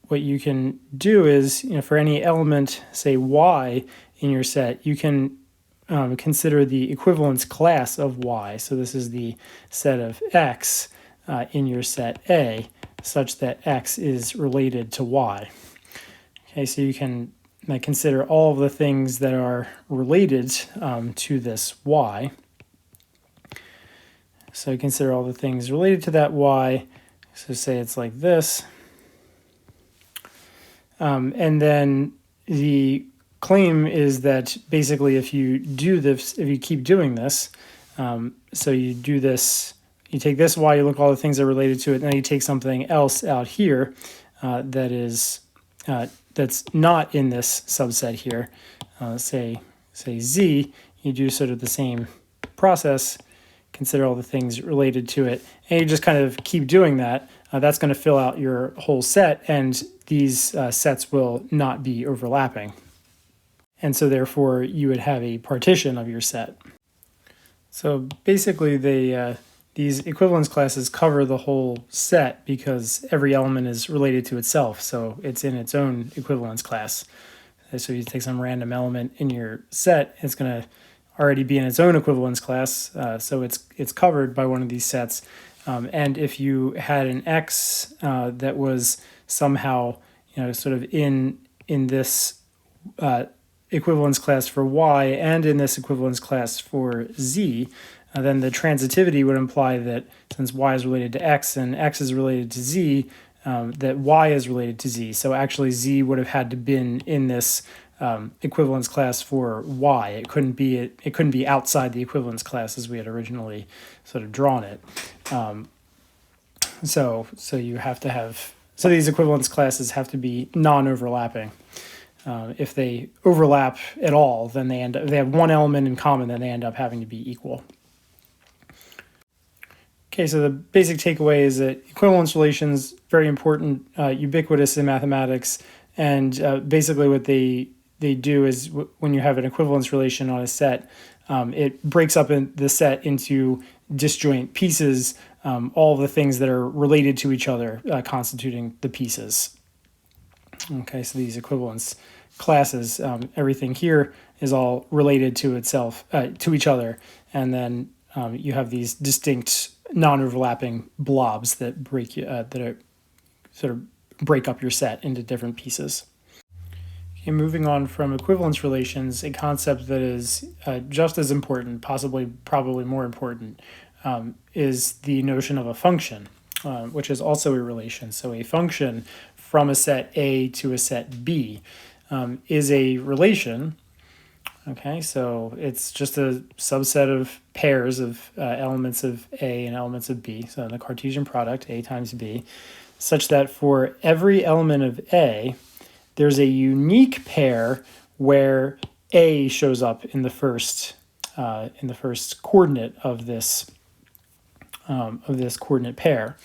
what you can do is, for any element, say y, in your set, you can consider the equivalence class of y. So this is the set of x in your set A, such that x is related to y. Okay, so you can consider all of the things that are related to this y. So consider all the things related to that y. So say it's like this. And then the claim is that basically if you do this, if you keep doing this, so you do this, you take this y, you look at all the things that are related to it, and then you take something else out here that is that's not in this subset here, say z, you do sort of the same process, consider all the things related to it, and you just kind of keep doing that. That's going to fill out your whole set, and these sets will not be overlapping. And so therefore you would have a partition of your set. So basically, these equivalence classes cover the whole set because every element is related to itself, so it's in its own equivalence class. So you take some random element in your set, it's going to already be in its own equivalence class, so it's covered by one of these sets. And if you had an x that was somehow, sort of in this equivalence class for y and in this equivalence class for z, then the transitivity would imply that since y is related to x and x is related to z, that y is related to z. So actually z would have had to been in this equivalence class for y. It couldn't be outside the equivalence class as we had originally sort of drawn it. So you have to have, so these equivalence classes have to be non-overlapping. If they overlap at all, then they have one element in common, then they end up having to be equal. Okay, so the basic takeaway is that equivalence relations, very important, ubiquitous in mathematics, and basically what they do is when you have an equivalence relation on a set, it breaks up the set into disjoint pieces, all the things that are related to each other constituting the pieces. Okay, so these equivalence classes, everything here is all related to itself, to each other, and then you have these distinct non-overlapping blobs that sort of break up your set into different pieces. Okay, moving on from equivalence relations, a concept that is just as important, probably more important, is the notion of a function, which is also a relation. So a function from a set A to a set B is a relation. Okay, so it's just a subset of pairs of elements of A and elements of B. So the Cartesian product, A times B, such that for every element of A, there's a unique pair where A shows up in the first coordinate of this coordinate pair.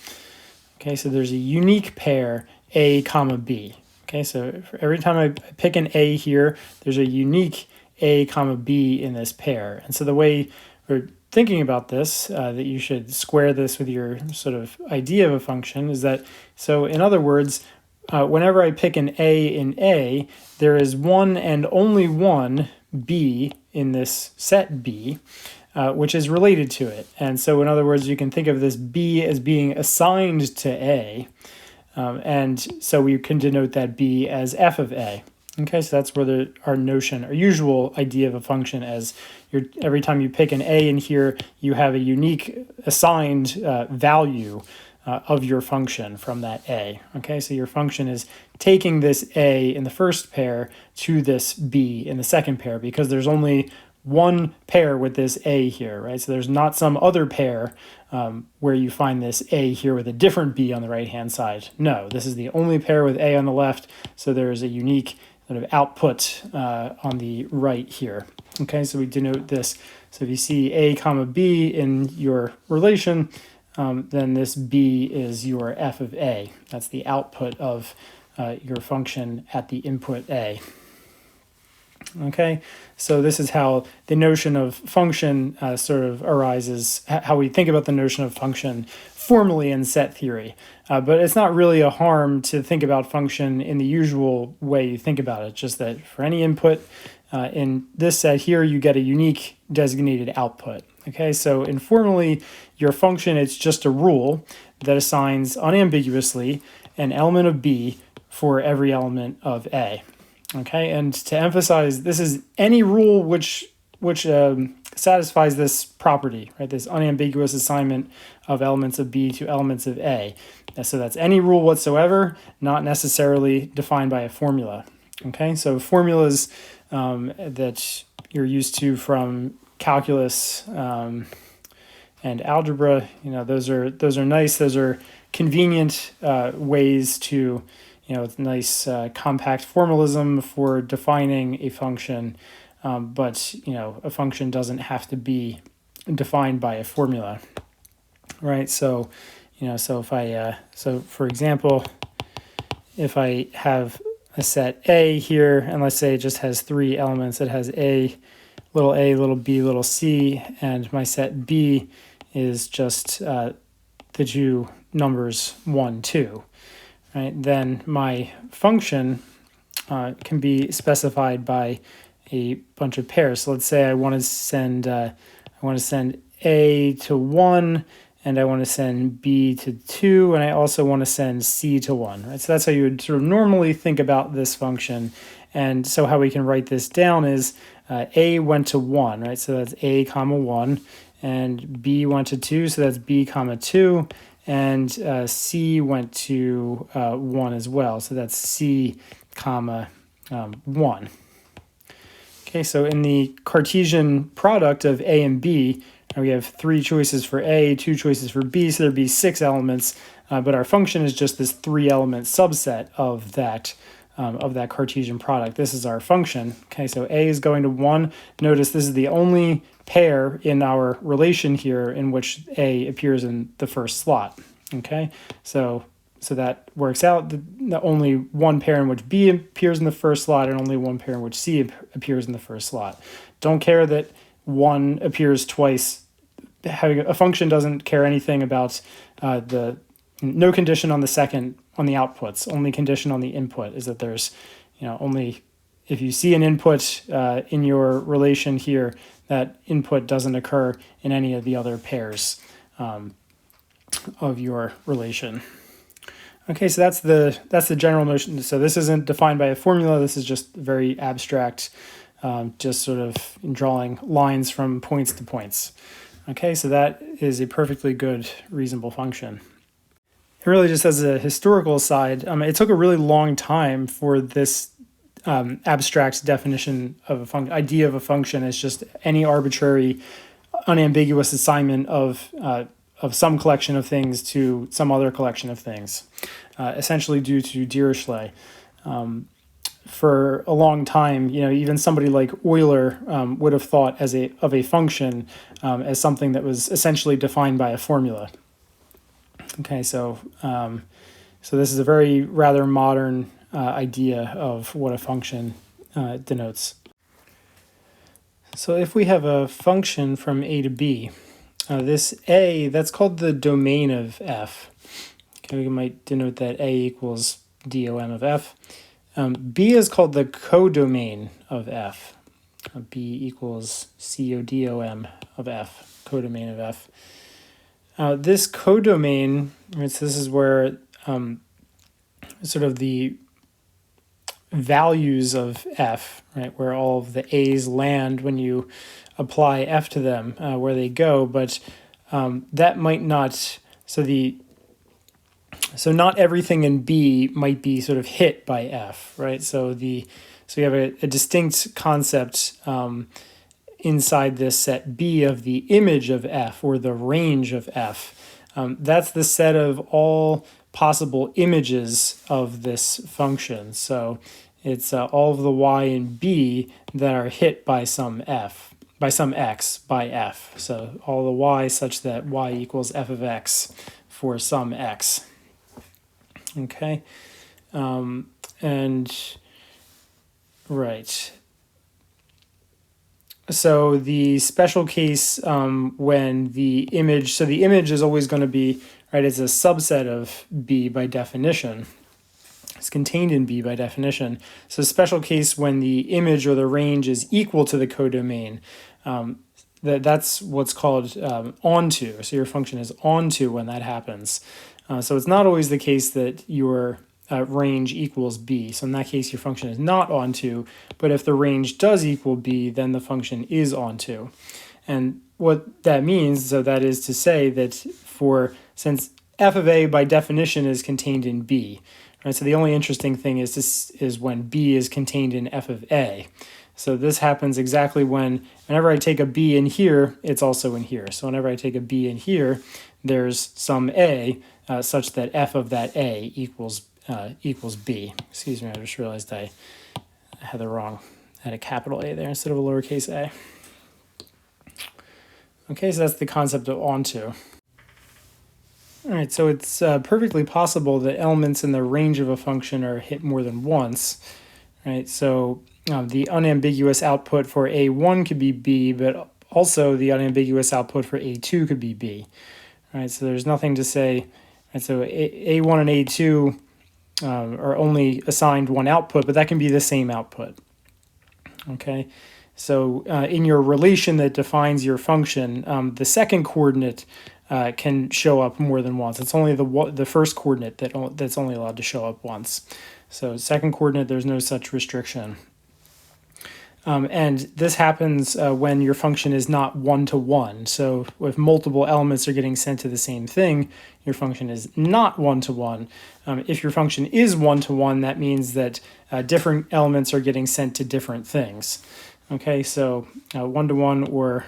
Okay, so there's a unique pair A comma B. Okay, so for every time I pick an A here, there's a unique A comma B in this pair. And so the way we're thinking about this, that you should square this with your sort of idea of a function, is that, so in other words, whenever I pick an A in A, there is one and only one B in this set B, which is related to it. And so in other words, you can think of this B as being assigned to A, and so we can denote that B as f of A. Okay, so that's where our usual idea of a function as every time you pick an A in here, you have a unique assigned value of your function from that A. Okay, so your function is taking this A in the first pair to this B in the second pair because there's only one pair with this A here, right? So there's not some other pair where you find this A here with a different B on the right-hand side. No, this is the only pair with A on the left, so there is a unique sort of output on the right here. Okay, so we denote this. So if you see A comma B in your relation, then this B is your f of A. That's the output of your function at the input A. Okay, so this is how the notion of function sort of arises, how we think about the notion of function formally in set theory. But it's not really a harm to think about function in the usual way you think about it, just that for any input in this set here, you get a unique designated output. Okay, so informally, your function, it's just a rule that assigns unambiguously an element of B for every element of A. Okay, and to emphasize, this is any rule which satisfies this property, right? This unambiguous assignment of elements of B to elements of A. So that's any rule whatsoever, not necessarily defined by a formula. Okay, so formulas that you're used to from calculus and algebra, those are nice. Those are convenient ways to, it's nice compact formalism for defining a function, but a function doesn't have to be defined by a formula, right? So, so for example, if I have a set A here, and let's say it just has three elements, it has A, little a, little b, little c, and my set B is just the two numbers 1, 2. Right? Then my function can be specified by a bunch of pairs. So let's say I want to send A to 1, and I want to send B to 2, and I also want to send C to 1. Right? So that's how you would sort of normally think about this function. And so how we can write this down is A went to 1, right? So that's A comma 1, and B went to 2, so that's B comma 2, and C went to 1 as well, so that's C comma 1. Okay, so in the Cartesian product of A and B, we have 3 choices for A, 2 choices for B, so there'd be 6 elements, but our function is just this 3-element subset of that Cartesian product. This is our function. Okay, so A is going to 1. Notice this is the only pair in our relation here in which A appears in the first slot. Okay, so that works out. The only one pair in which B appears in the first slot and only one pair in which C appears in the first slot. Don't care that 1 appears twice. Having a function doesn't care anything about no condition on the outputs. Only condition on the input is that there's, only if you see an input in your relation here, that input doesn't occur in any of the other pairs of your relation. Okay, so that's the general notion. So this isn't defined by a formula. This is just very abstract, just sort of drawing lines from points to points. Okay, so that is a perfectly good reasonable function. And really, just as a historical aside, it took a really long time for this abstract definition of idea of a function as just any arbitrary, unambiguous assignment of some collection of things to some other collection of things, essentially due to Dirichlet. For a long time, even somebody like Euler would have thought of a function as something that was essentially defined by a formula. Okay, so this is a very rather modern idea of what a function denotes. So if we have a function from A to B, this A, that's called the domain of F. Okay, we might denote that A equals DOM of F. B is called the codomain of F. B equals CODOM of F, codomain of F. This codomain, right, so this is where sort of the values of F, right, where all of the A's land when you apply F to them, where they go, but that might not, so not everything in B might be sort of hit by F, right? So you have a distinct concept inside this set B of the image of F, or the range of F. That's the set of all possible images of this function. So it's all of the y in B that are hit by some F, by some x by F. So all the y such that y equals f of x for some x. Okay, right. So the special case when the image is always going to be, right, it's a subset of B by definition. It's contained in B by definition. So special case when the image or the range is equal to the codomain, that's what's called onto. So your function is onto when that happens. So it's not always the case that your range equals B. So in that case, your function is not onto, but if the range does equal B, then the function is onto. And what that means, so that is to say that since f of A by definition is contained in B, right? So the only interesting thing is when B is contained in f of A. So this happens exactly whenever I take a B in here, it's also in here. So whenever I take a B in here, there's some A such that f of that A equals B. Excuse me, I just realized I had a capital A there instead of a lowercase a. Okay, so that's the concept of onto. All right, so it's perfectly possible that elements in the range of a function are hit more than once. right? So the unambiguous output for A1 could be B, but also the unambiguous output for A2 could be B, right? So there's nothing to say, right? So A1 and A2 are only assigned one output, but that can be the same output, okay? So in your relation that defines your function, the second coordinate can show up more than once. It's only the first coordinate that's only allowed to show up once. So second coordinate, there's no such restriction. And this happens when your function is not one-to-one. So if multiple elements are getting sent to the same thing, your function is not one-to-one. If your function is one-to-one, that means that different elements are getting sent to different things. Okay, so one-to-one or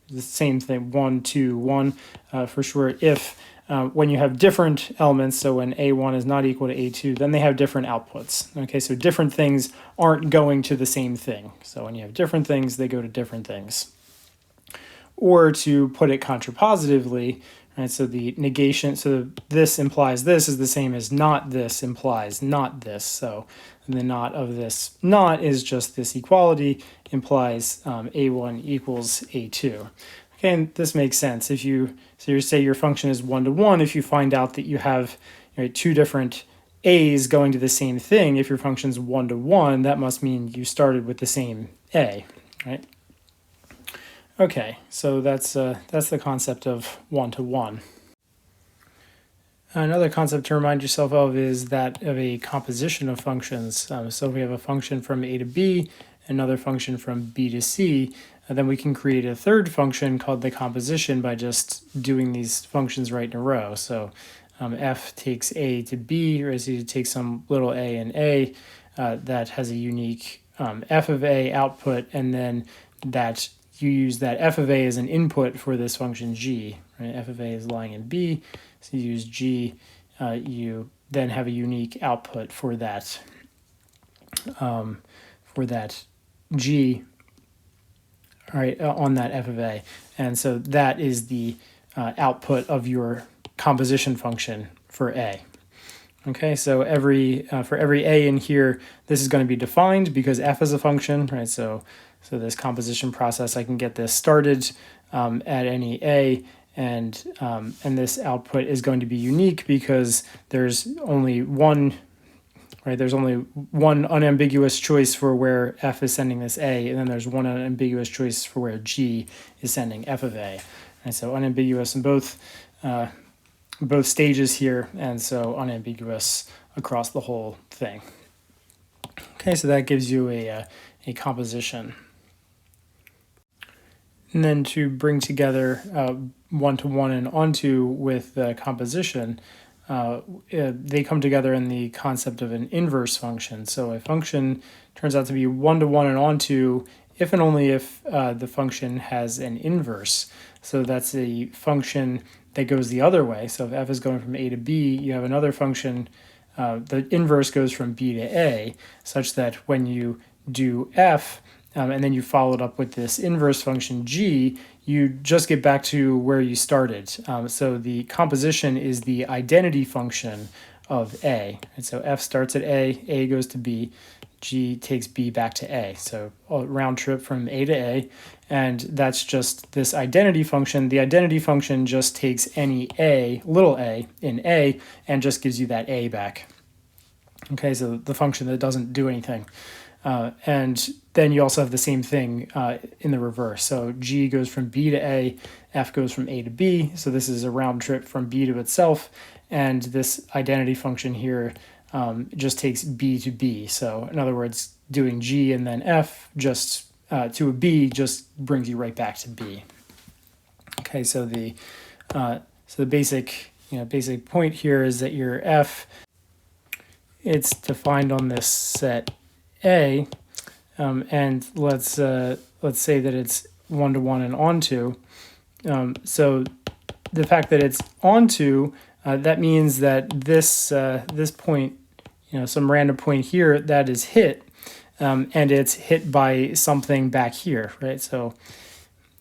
the same thing, 1, 2, 1 for sure. If when you have different elements, so when A1 is not equal to A2, then they have different outputs. Okay, so different things aren't going to the same thing. So when you have different things, they go to different things. Or to put it contrapositively, right, so the negation, so this implies this is the same as not this implies not this. So the not of this not is just this equality implies A1 equals A2. Okay, and this makes sense. If you say your function is one-to-one, if you find out that you have two different a's going to the same thing, if your function's one-to-one, that must mean you started with the same a, right? Okay, so that's the concept of one-to-one. Another concept to remind yourself of is that of a composition of functions. So if we have a function from a to b, another function from b to c, then we can create a third function called the composition by just doing these functions right in a row. So f takes a to b, or as you take some little a and a, that has a unique f of a output, and then that you use that f of a as an input for this function g. Right? F of a is lying in b, so you use g. You then have a unique output for that g, right, on that f of a, and so that is the output of your composition function for a. Okay, so for every a in here, this is going to be defined because f is a function, right? So this composition process, I can get this started at any a, and this output is going to be unique because there's only one, right? There's only one unambiguous choice for where f is sending this a, and then there's one unambiguous choice for where g is sending f of a. And so unambiguous in both stages here, and so unambiguous across the whole thing. Okay, so that gives you a composition. And then to bring together one-to-one and onto with the composition, they come together in the concept of an inverse function. So a function turns out to be one-to-one and onto if and only if the function has an inverse. So that's a function that goes the other way. So if f is going from a to b, you have another function, the inverse goes from b to a, such that when you do f, and then you follow it up with this inverse function g, you just get back to where you started. So the composition is the identity function of a. And so f starts at a goes to b, g takes b back to a. So a round trip from a to a, and that's just this identity function. The identity function just takes any a, little a, in a, and just gives you that a back. Okay, so the function that doesn't do anything. And then you also have the same thing in the reverse. So g goes from b to a, f goes from a to b. So this is a round trip from b to itself. And this identity function here just takes b to b. So in other words, doing g and then f just to a b just brings you right back to b. Okay, so the basic point here is that your f, it's defined on this set a, and let's say that it's one-to-one and onto. So the fact that it's onto, that means that this point, some random point here, that is hit, and it's hit by something back here, right? So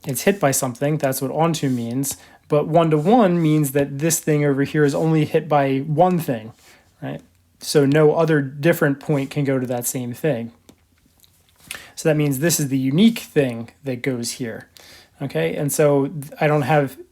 it's hit by something. That's what onto means. But one-to-one means that this thing over here is only hit by one thing, right? so no other different point can go to that same thing. So that means this is the unique thing that goes here. Okay, and so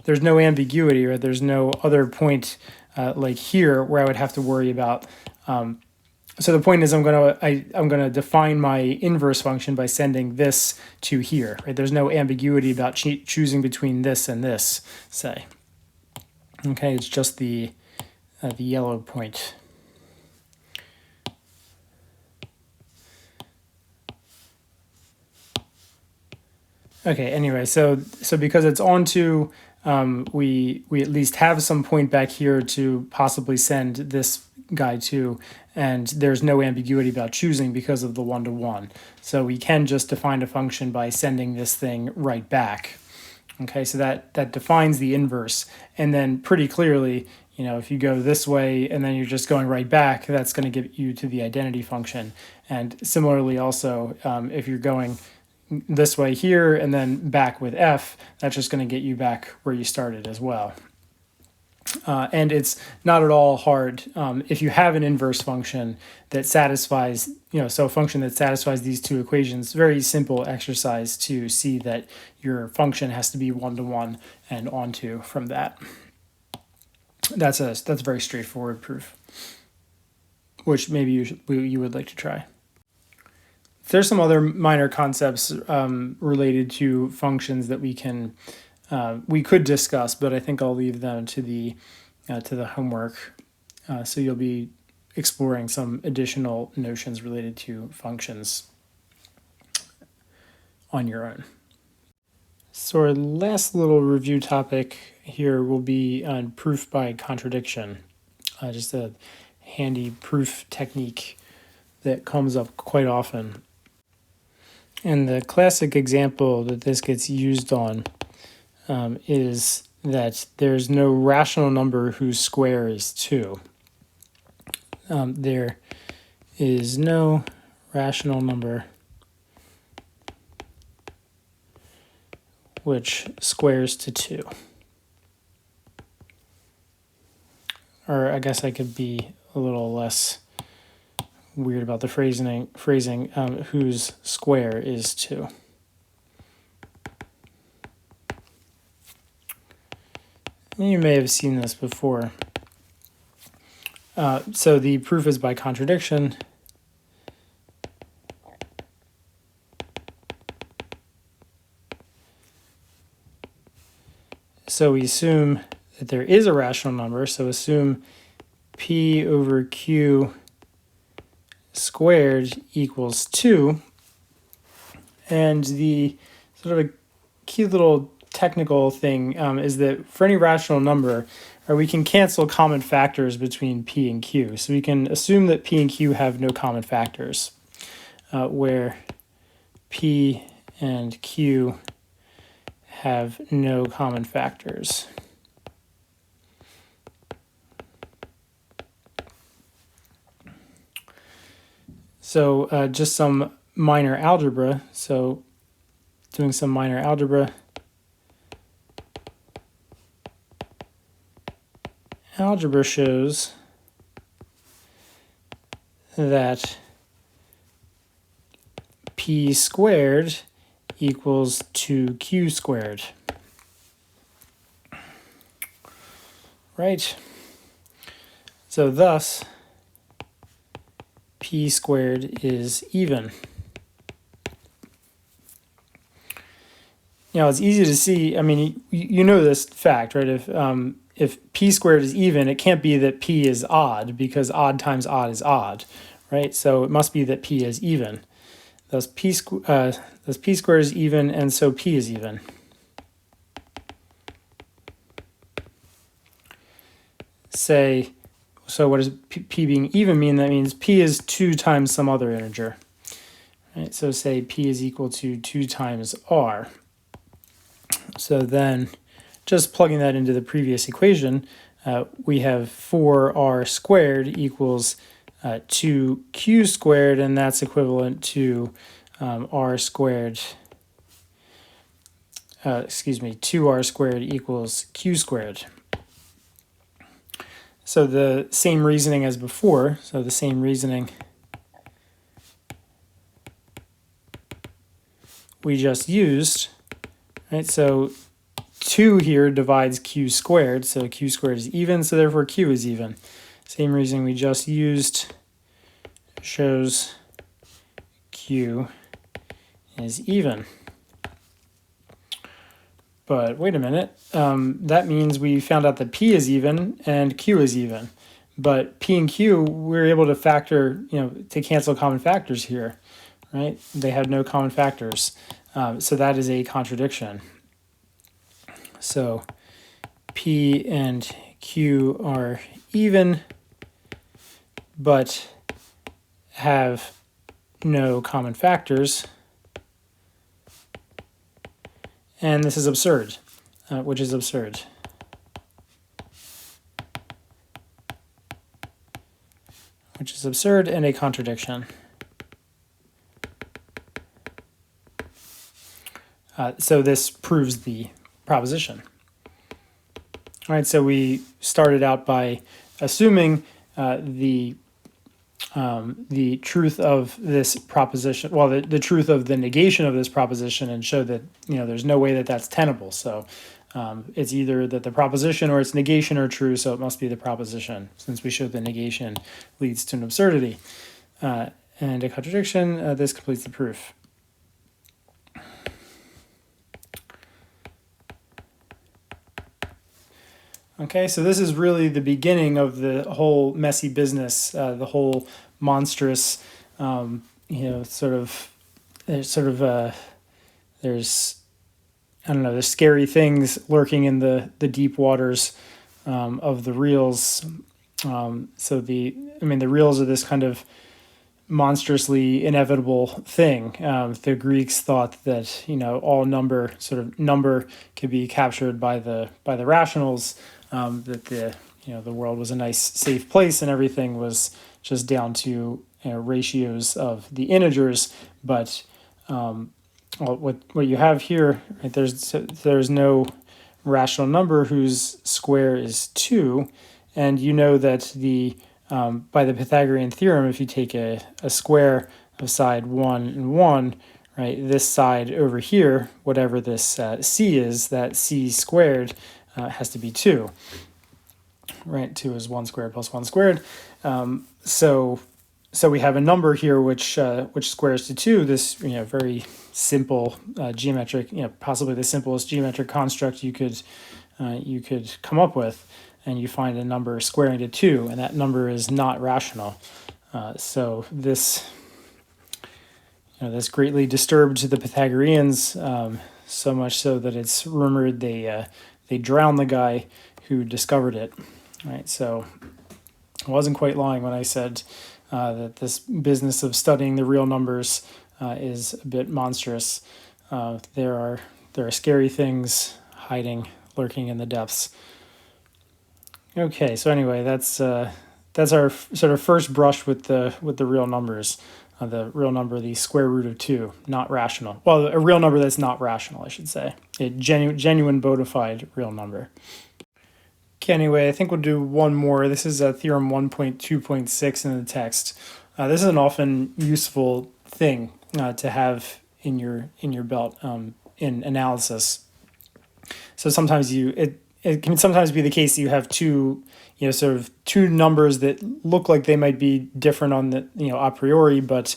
there's no ambiguity, or there's no other point like here where I would have to worry about. So the point is I'm gonna define my inverse function by sending this to here. Right? There's no ambiguity about choosing between this and this, say. Okay, it's just the yellow point. Okay, anyway, so because it's onto, we at least have some point back here to possibly send this guy to, and there's no ambiguity about choosing because of the one-to-one. So we can just define a function by sending this thing right back. Okay, so that defines the inverse. And then pretty clearly, if you go this way and then you're just going right back, that's going to get you to the identity function. And similarly also, if you're going this way here and then back with f, that's just going to get you back where you started as well. And it's not at all hard if you have an inverse function that satisfies, so a function that satisfies these two equations. Very simple exercise to see that your function has to be one-to-one and onto from that. That's a very straightforward proof, which maybe you would like to try. There's some other minor concepts related to functions that we could discuss, but I think I'll leave them to the homework. So you'll be exploring some additional notions related to functions on your own. So our last little review topic here will be on proof by contradiction, just a handy proof technique that comes up quite often. And the classic example that this gets used on is that there's no rational number whose square is 2. There is no rational number which squares to 2. Or I guess I could be a little less weird about the phrasing, whose square is 2. You may have seen this before. So the proof is by contradiction. So we assume that there is a rational number, so assume p over q squared equals 2. And the sort of a key little technical thing is that for any rational number, we can cancel common factors between p and q. So we can assume that p and q have no common factors, where p and q have no common factors. So just some minor algebra. So doing some minor algebra. Algebra shows that p squared equals 2q squared. Right? So thus, p squared is even. It's easy to see. I mean, you know this fact, right? If p squared is even, it can't be that p is odd, because odd times odd is odd, right? So it must be that p is even. Thus p squared is even, and so p is even. So what does p being even mean? That means p is 2 times some other integer. Right? So say p is equal to 2 times r. So then, just plugging that into the previous equation, we have 4r squared equals 2q squared, and that's equivalent to r squared, 2r squared equals q squared. So the same reasoning as before, so the same reasoning we just used, right? So 2 here divides q squared, so q squared is even, so therefore q is even. Same reasoning we just used shows q is even. But wait a minute, that means we found out that p is even and q is even. But p and q, we're able to factor, to cancel common factors here, right? They have no common factors. So that is a contradiction. So p and q are even, but have no common factors. And this is absurd, which is absurd. Which is absurd and a contradiction. So this proves the proposition. All right, so we started out by assuming the truth of this proposition, well, the truth of the negation of this proposition, and showed that there's no way that that's tenable. So it's either that the proposition or its negation are true, so it must be the proposition, since we showed the negation leads to an absurdity. And a contradiction, this completes the proof. Okay, so this is really the beginning of the whole messy business, the whole monstrous, there's scary things lurking in the deep waters of the reals. The reals are this kind of monstrously inevitable thing. The Greeks thought that all number could be captured by the rationals. That the world was a nice safe place and everything was just down to ratios of the integers. But what you have here, right, there's no rational number whose square is 2, and that by the Pythagorean theorem, if you take a square of side 1 and 1, right, this side over here, whatever this c is, that c squared has to be 2, right? 2 is 1 squared plus 1 squared. So we have a number here which squares to 2. This very simple geometric, possibly the simplest geometric construct you could come up with, and you find a number squaring to 2, and that number is not rational. So this greatly disturbed the Pythagoreans, so much so that it's rumored they drowned the guy who discovered it. Right, so I wasn't quite lying when I said that this business of studying the real numbers is a bit monstrous. There are scary things lurking in the depths. Okay, so anyway, that's our sort of first brush with the real numbers. The real number, the square root of 2, not rational. Well, a real number that's not rational, I should say. A genuine bona fide real number. Okay, anyway, I think we'll do one more. This is theorem 1.2.6 in the text. This is an often useful thing to have in your belt in analysis. So sometimes it can sometimes be the case that you have two numbers that look like they might be different on the a priori, but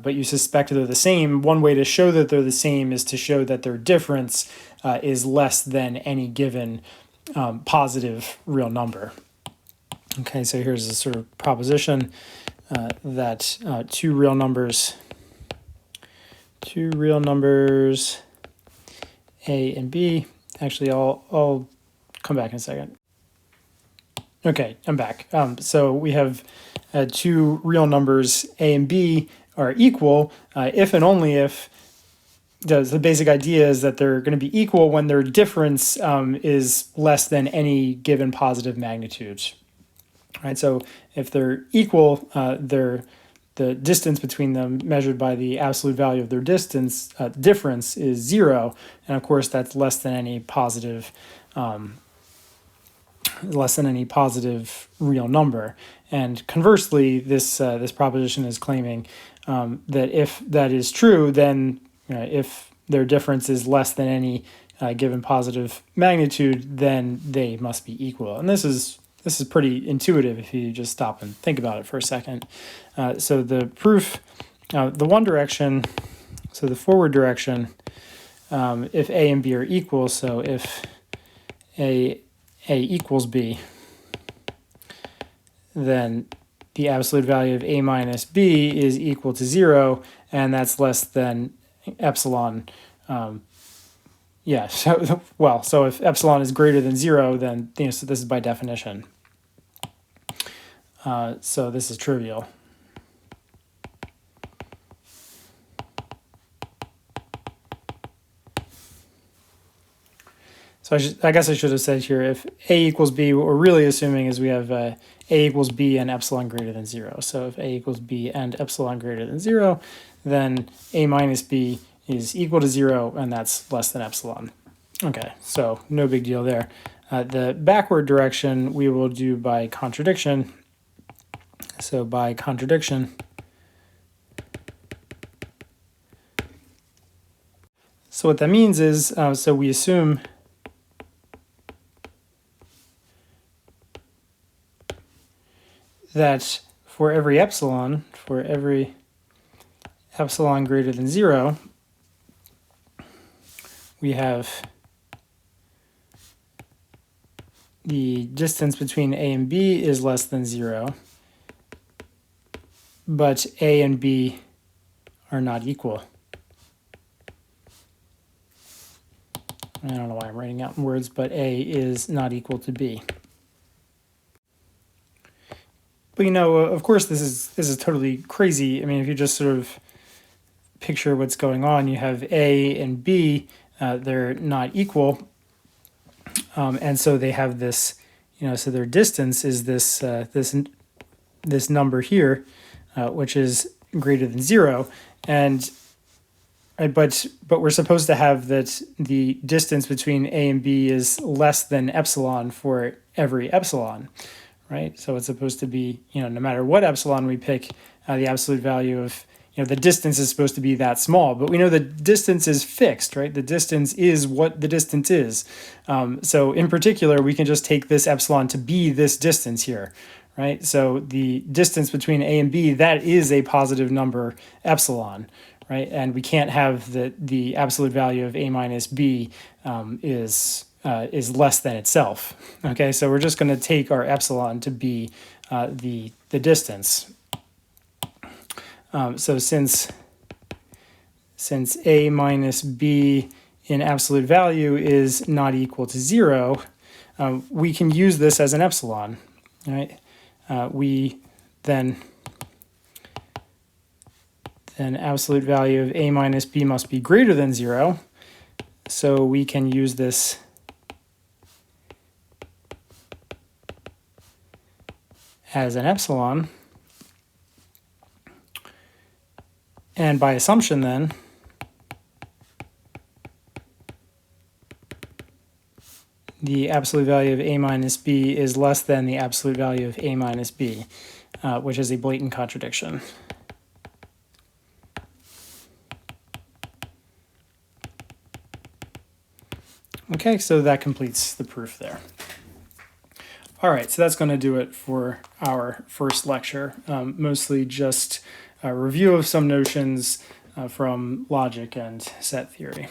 you suspect they're the same. One way to show that they're the same is to show that their difference is less than any given positive real number. Okay, so here's a sort of proposition that two real numbers A and B. Actually, I'll come back in a second. Okay, I'm back. So we have two real numbers A and B are equal if and only if the basic idea is that they're going to be equal when their difference is less than any given positive magnitude. Right. So if they're equal, the distance between them measured by the absolute value of their difference is 0, and of course that's less than any positive less than any positive real number. And conversely, this proposition is claiming that if that is true, then if their difference is less than any given positive magnitude, then they must be equal. And this is pretty intuitive if you just stop and think about it for a second. So the proof, the one direction, so the forward direction, if A and B are equal, so if A equals B, then the absolute value of A minus B is equal to 0, and that's less than epsilon. So if epsilon is greater than 0, then so this is by definition. So this is trivial. So I guess I should have said here, if A equals B, what we're really assuming is we have A equals B and epsilon greater than 0. So if A equals B and epsilon greater than 0, then A minus B is equal to 0, and that's less than epsilon. Okay, so no big deal there. The backward direction we will do by contradiction. So by contradiction, so what that means is, so we assume that for every epsilon greater than 0, we have the distance between A and B is less than 0, but A and B are not equal. I don't know why I'm writing out in words, but A is not equal to B. But of course, this is totally crazy. I mean, if you just sort of picture what's going on, you have A and B, they're not equal, and so they have this, so their distance is this this number here, which is greater than 0, and but we're supposed to have that the distance between A and B is less than epsilon for every epsilon. Right, so it's supposed to be, no matter what epsilon we pick, the absolute value of, the distance is supposed to be that small. But we know the distance is fixed, right? The distance is what the distance is. So in particular, we can just take this epsilon to be this distance here, right? So the distance between A and B, that is a positive number epsilon, right? And we can't have the absolute value of A minus B is less than itself. Okay, so we're just going to take our epsilon to be the distance. So since A minus B in absolute value is not equal to 0, we can use this as an epsilon. Right? We then absolute value of A minus B must be greater than 0. So we can use this as an epsilon. And by assumption then, the absolute value of A minus B is less than the absolute value of A minus B, which is a blatant contradiction. Okay, so that completes the proof there. All right, so that's going to do it for our first lecture, mostly just a review of some notions from logic and set theory.